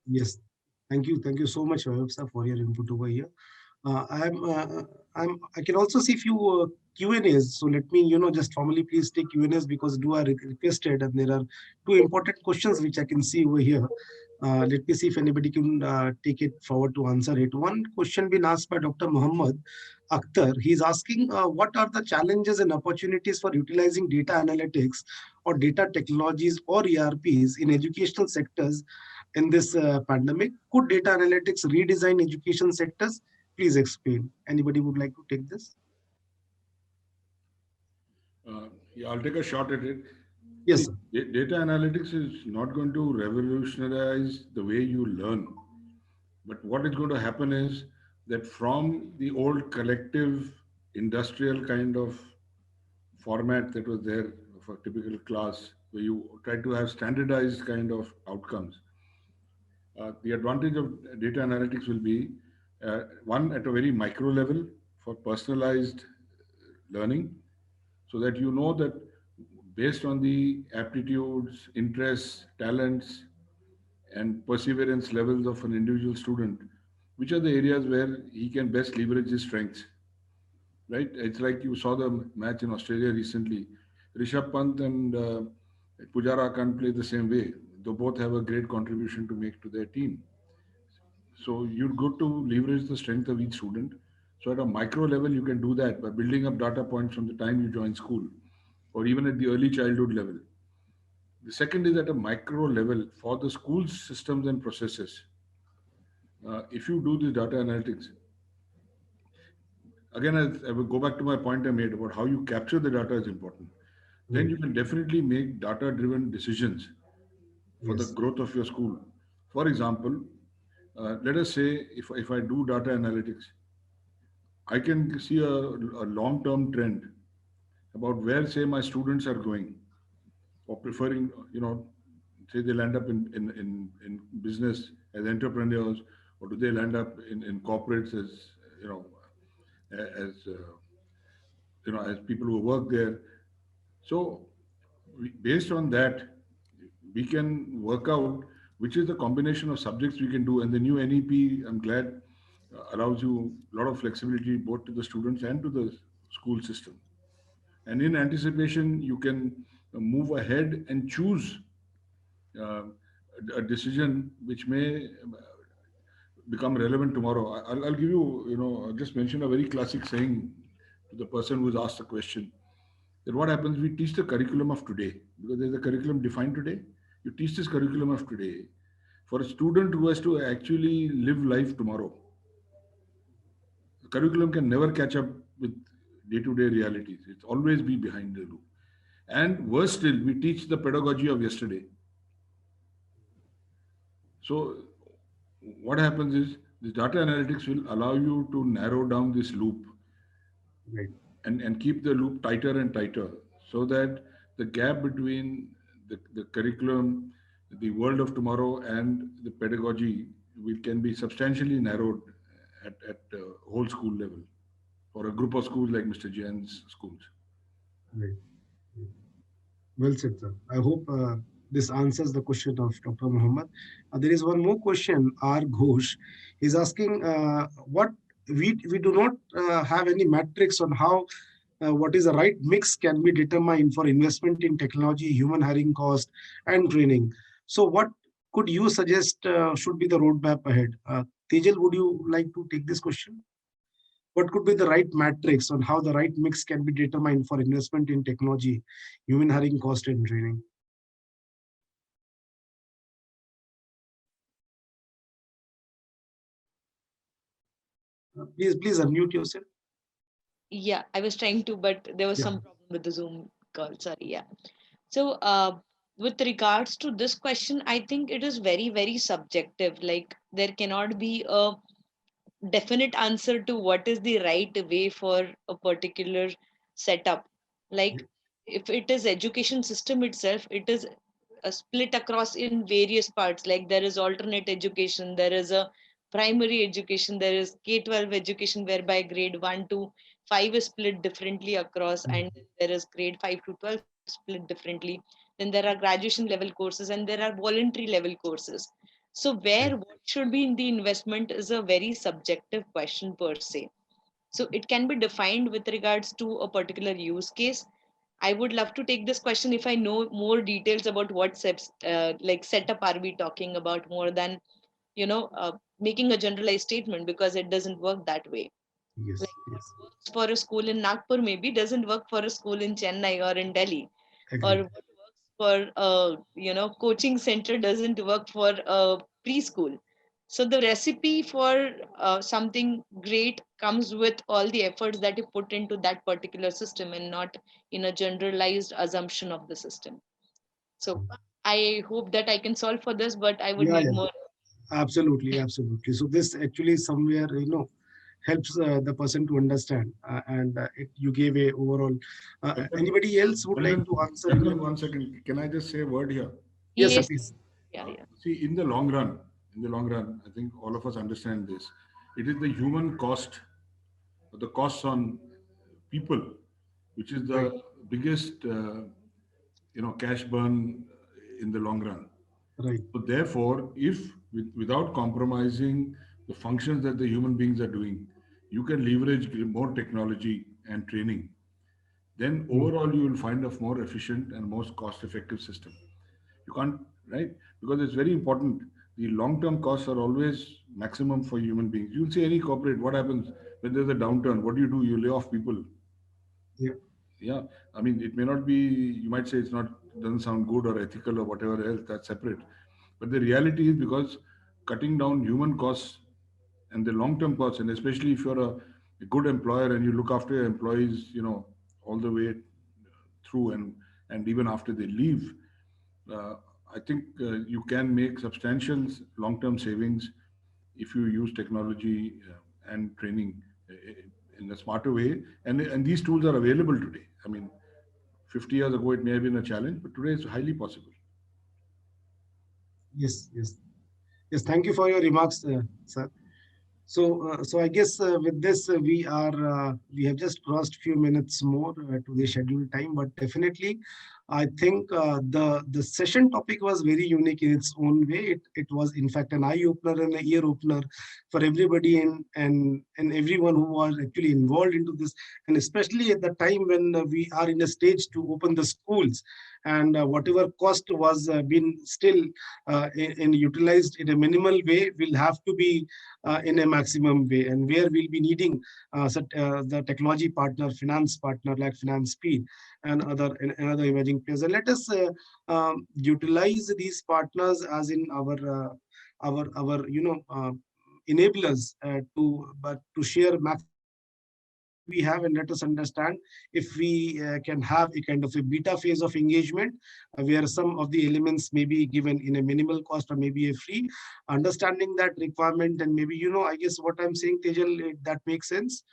Yes, thank you. Thank you so much, Vaibhav sir, for your input over here. I can also see few Q&As. So let me, just formally please take Q&As because do are requested, and there are two important questions which I can see over here. Let me see if anybody can take it forward to answer it. One question been asked by Dr. Muhammad Akhtar. He's asking, what are the challenges and opportunities for utilizing data analytics or data technologies or ERPs in educational sectors in this pandemic? Could data analytics redesign education sectors? Please explain. Anybody would like to take this? Yeah, I'll take a shot at it. Yes, See, data analytics is not going to revolutionize the way you learn. But what is going to happen is that from the old collective industrial kind of format that was there of a typical class, where you try to have standardized kind of outcomes, the advantage of data analytics will be one at a very micro level for personalized learning, so that you know that based on the aptitudes, interests, talents, and perseverance levels of an individual student, which are the areas where he can best leverage his strengths. Right? It's like you saw the match in Australia recently. Rishabh Pant and Pujara can't play the same way. They both have a great contribution to make to their team. So you'd go to leverage the strength of each student. So at a micro level, you can do that by building up data points from the time you join school, or even at the early childhood level. The second is at a micro level for the school's systems and processes. If you do the data analytics, again, I will go back to my point I made about how you capture the data is important. Then you can definitely make data-driven decisions for the Yes. growth of your school. For example, let us say if I do data analytics, I can see a long-term trend about where, say, my students are going or preferring, say they land up in business as entrepreneurs, or do they land up in corporates as, you know, as, as people who work there. So based on that, we can work out which is the combination of subjects we can do. And the new NEP, I'm glad, allows you a lot of flexibility both to the students and to the school system. And in anticipation, you can move ahead and choose uh, a decision which may become relevant tomorrow. I'll give you, I'll just mention a very classic saying to the person who's asked the question. That what happens, we teach the curriculum of today because there's a curriculum defined today. You teach this curriculum of today for a student who has to actually live life tomorrow. The curriculum can never catch up with day-to-day realities. It's always be behind the loop. And worse still, we teach the pedagogy of yesterday. So what happens is the data analytics will allow you to narrow down this loop. Right. And keep the loop tighter and tighter so that the gap between the curriculum, the world of tomorrow, and the pedagogy can be substantially narrowed at whole school level for a group of schools like Mr. Jain's schools. Right. Well said, sir. I hope this answers the question of Dr. Muhammad. There is one more question. R. Ghosh is asking what we do not have any metrics on how what is the right mix can be determined for investment in technology, human hiring cost, and training. So, what could you suggest should be the roadmap ahead? Tejal, would you like to take this question? What could be the right metrics on how the right mix can be determined for investment in technology, human hiring cost, and training? Please unmute yourself. Yeah, I was trying to, but there was Yeah. some problem with the Zoom call. Sorry. Yeah. So, with regards to this question, I think it is very, very subjective. Like, there cannot be a definite answer to what is the right way for a particular setup. Like, if it is education system itself, it is split across in various parts. Like, there is alternate education, there is a primary education, there is K-12 education, whereby grade 1 to 5 is split differently across, and then there is grade 5 to 12 split differently. Then there are graduation level courses, and there are voluntary level courses. So where what should be in the investment is a very subjective question per se. So it can be defined with regards to a particular use case. I would love to take this question if I know more details about what steps, like setup are we talking about, more than making a generalized statement, because it doesn't work that way. Yes. Like, what Yes. works for a school in Nagpur maybe doesn't work for a school in Chennai or in Delhi, or Agreed. what works for a coaching center doesn't work for a preschool. So the recipe for something great comes with all the efforts that you put into that particular system, and not in a generalized assumption of the system. So I hope that I can solve for this, but I would Yeah. need Yeah. more. Absolutely. Absolutely. So this actually somewhere helps the person to understand, and you gave a overall. Anybody else would like to answer? Chandan, 1 second. Can I just say a word here? Yes, sir, Yes. please. Yeah, yeah. See, in the long run, I think all of us understand this. It is the human cost, the costs on people, which is Right. the biggest, cash burn in the long run. Right. So therefore, if without compromising the functions that the human beings are doing, you can leverage more technology and training, then overall you will find a more efficient and most cost-effective system. You can't, right? Because it's very important the long-term costs are always maximum for human beings. You'll see any corporate, what happens when there's a downturn? What do? You lay off people. Yeah. Yeah. I mean, it may not be, you might say it's not, doesn't sound good or ethical or whatever else, that's separate. But the reality is because cutting down human costs and the long-term costs, and especially if you're a good employer and you look after your employees, all the way through and even after they leave, uh, I think you can make substantial long-term savings if you use technology and training in a smarter way. And these tools are available today. I mean, 50 years ago it may have been a challenge, but today it's highly possible. Yes, yes. Yes, thank you for your remarks, sir. So I guess with this we have just crossed few minutes more to the scheduled time, but definitely, I think the session topic was very unique in its own way. It was in fact an eye opener and an ear opener for everybody and everyone who was actually involved into this, and especially at the time when we are in a stage to open the schools, and whatever cost was been still utilized in a minimal way will have to be in a maximum way, and where we'll be needing the technology partner, finance partner like Finance Speed and other emerging players. And let us utilize these partners as in our enablers to share what we have, and let us understand if we can have a kind of a beta phase of engagement where some of the elements may be given in a minimal cost or maybe a free, understanding that requirement. And maybe, I guess what I'm saying, Tejal, that makes sense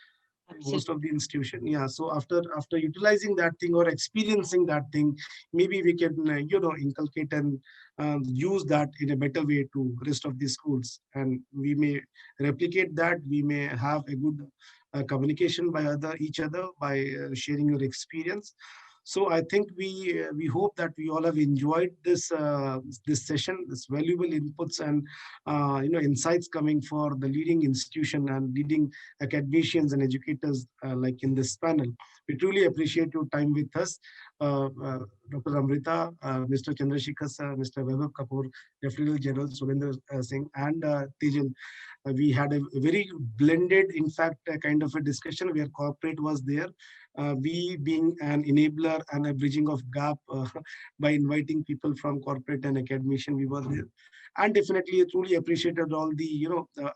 in most of the institution. Yeah. So after utilizing that thing or experiencing that thing, maybe we can inculcate and use that in a better way to rest of the schools, and we may replicate that. We may have a good communication by each other by sharing your experience. So I think we hope that we all have enjoyed this session, this valuable inputs and insights coming for the leading institution and leading academicians and educators like in this panel. We truly appreciate your time with us, Dr. Amrita, Mr. Chandrasekhar sir, Mr. Vaibhav Kapoor, Lieutenant General Surendra Singh, and Tejan. We had a very blended, in fact, a kind of a discussion where corporate was there. We being an enabler and a bridging of gap by inviting people from corporate and academician, we were there. And definitely truly appreciated all the,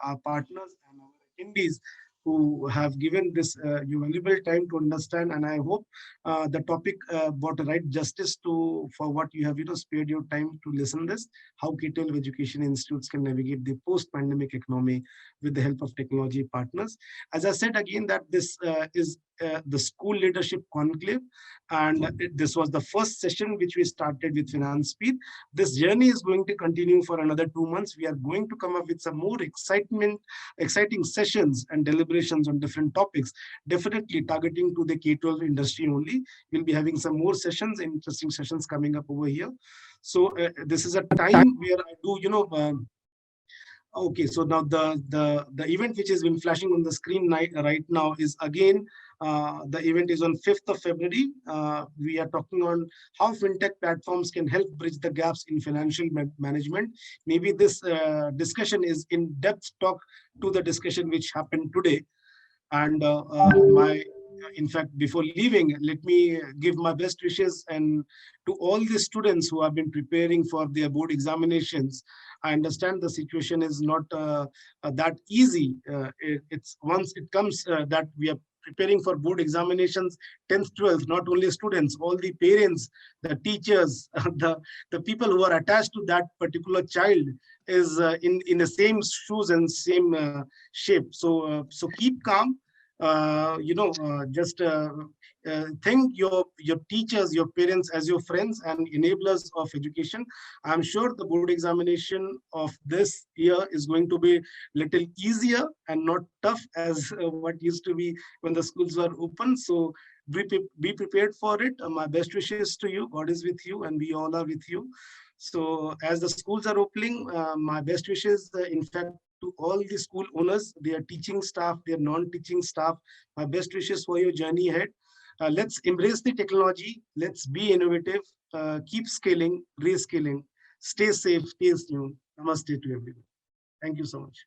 our partners and our attendees who have given this valuable time to understand. And I hope the topic brought right justice for what you have spared your time to listen this, how K-12 education institutes can navigate the post-pandemic economy with the help of technology partners. As I said again, that this is the school leadership conclave, and this was the first session which we started with Finance Speed. This journey is going to continue for another 2 months. We are going to come up with some more exciting sessions and deliberations on different topics, definitely targeting to the K-12 industry only. We'll be having some more sessions, interesting sessions coming up over here. So this is a time where I do, okay, so now the event which has been flashing on the screen right now is again, the event is on 5th of February. We are talking on how fintech platforms can help bridge the gaps in financial management. Maybe this discussion is in-depth talk to the discussion which happened today. And in fact, before leaving, let me give my best wishes and to all the students who have been preparing for their board examinations. I understand the situation is not that easy. It's once it comes that we are preparing for board examinations, 10th, 12th, not only students, all the parents, the teachers, the people who are attached to that particular child is in the same shoes and same shape. So keep calm. Just think your teachers, your parents as your friends and enablers of education. I'm sure the board examination of this year is going to be little easier and not tough as what used to be when the schools were open. So be prepared for it. My best wishes to you. God is with you and we all are with you. So as the schools are opening, my best wishes, in fact, to all the school owners, their teaching staff, their non-teaching staff, my best wishes for your journey ahead. Let's embrace the technology. Let's be innovative, keep scaling, reskilling, stay safe, stay tuned. Namaste to everyone. Thank you so much.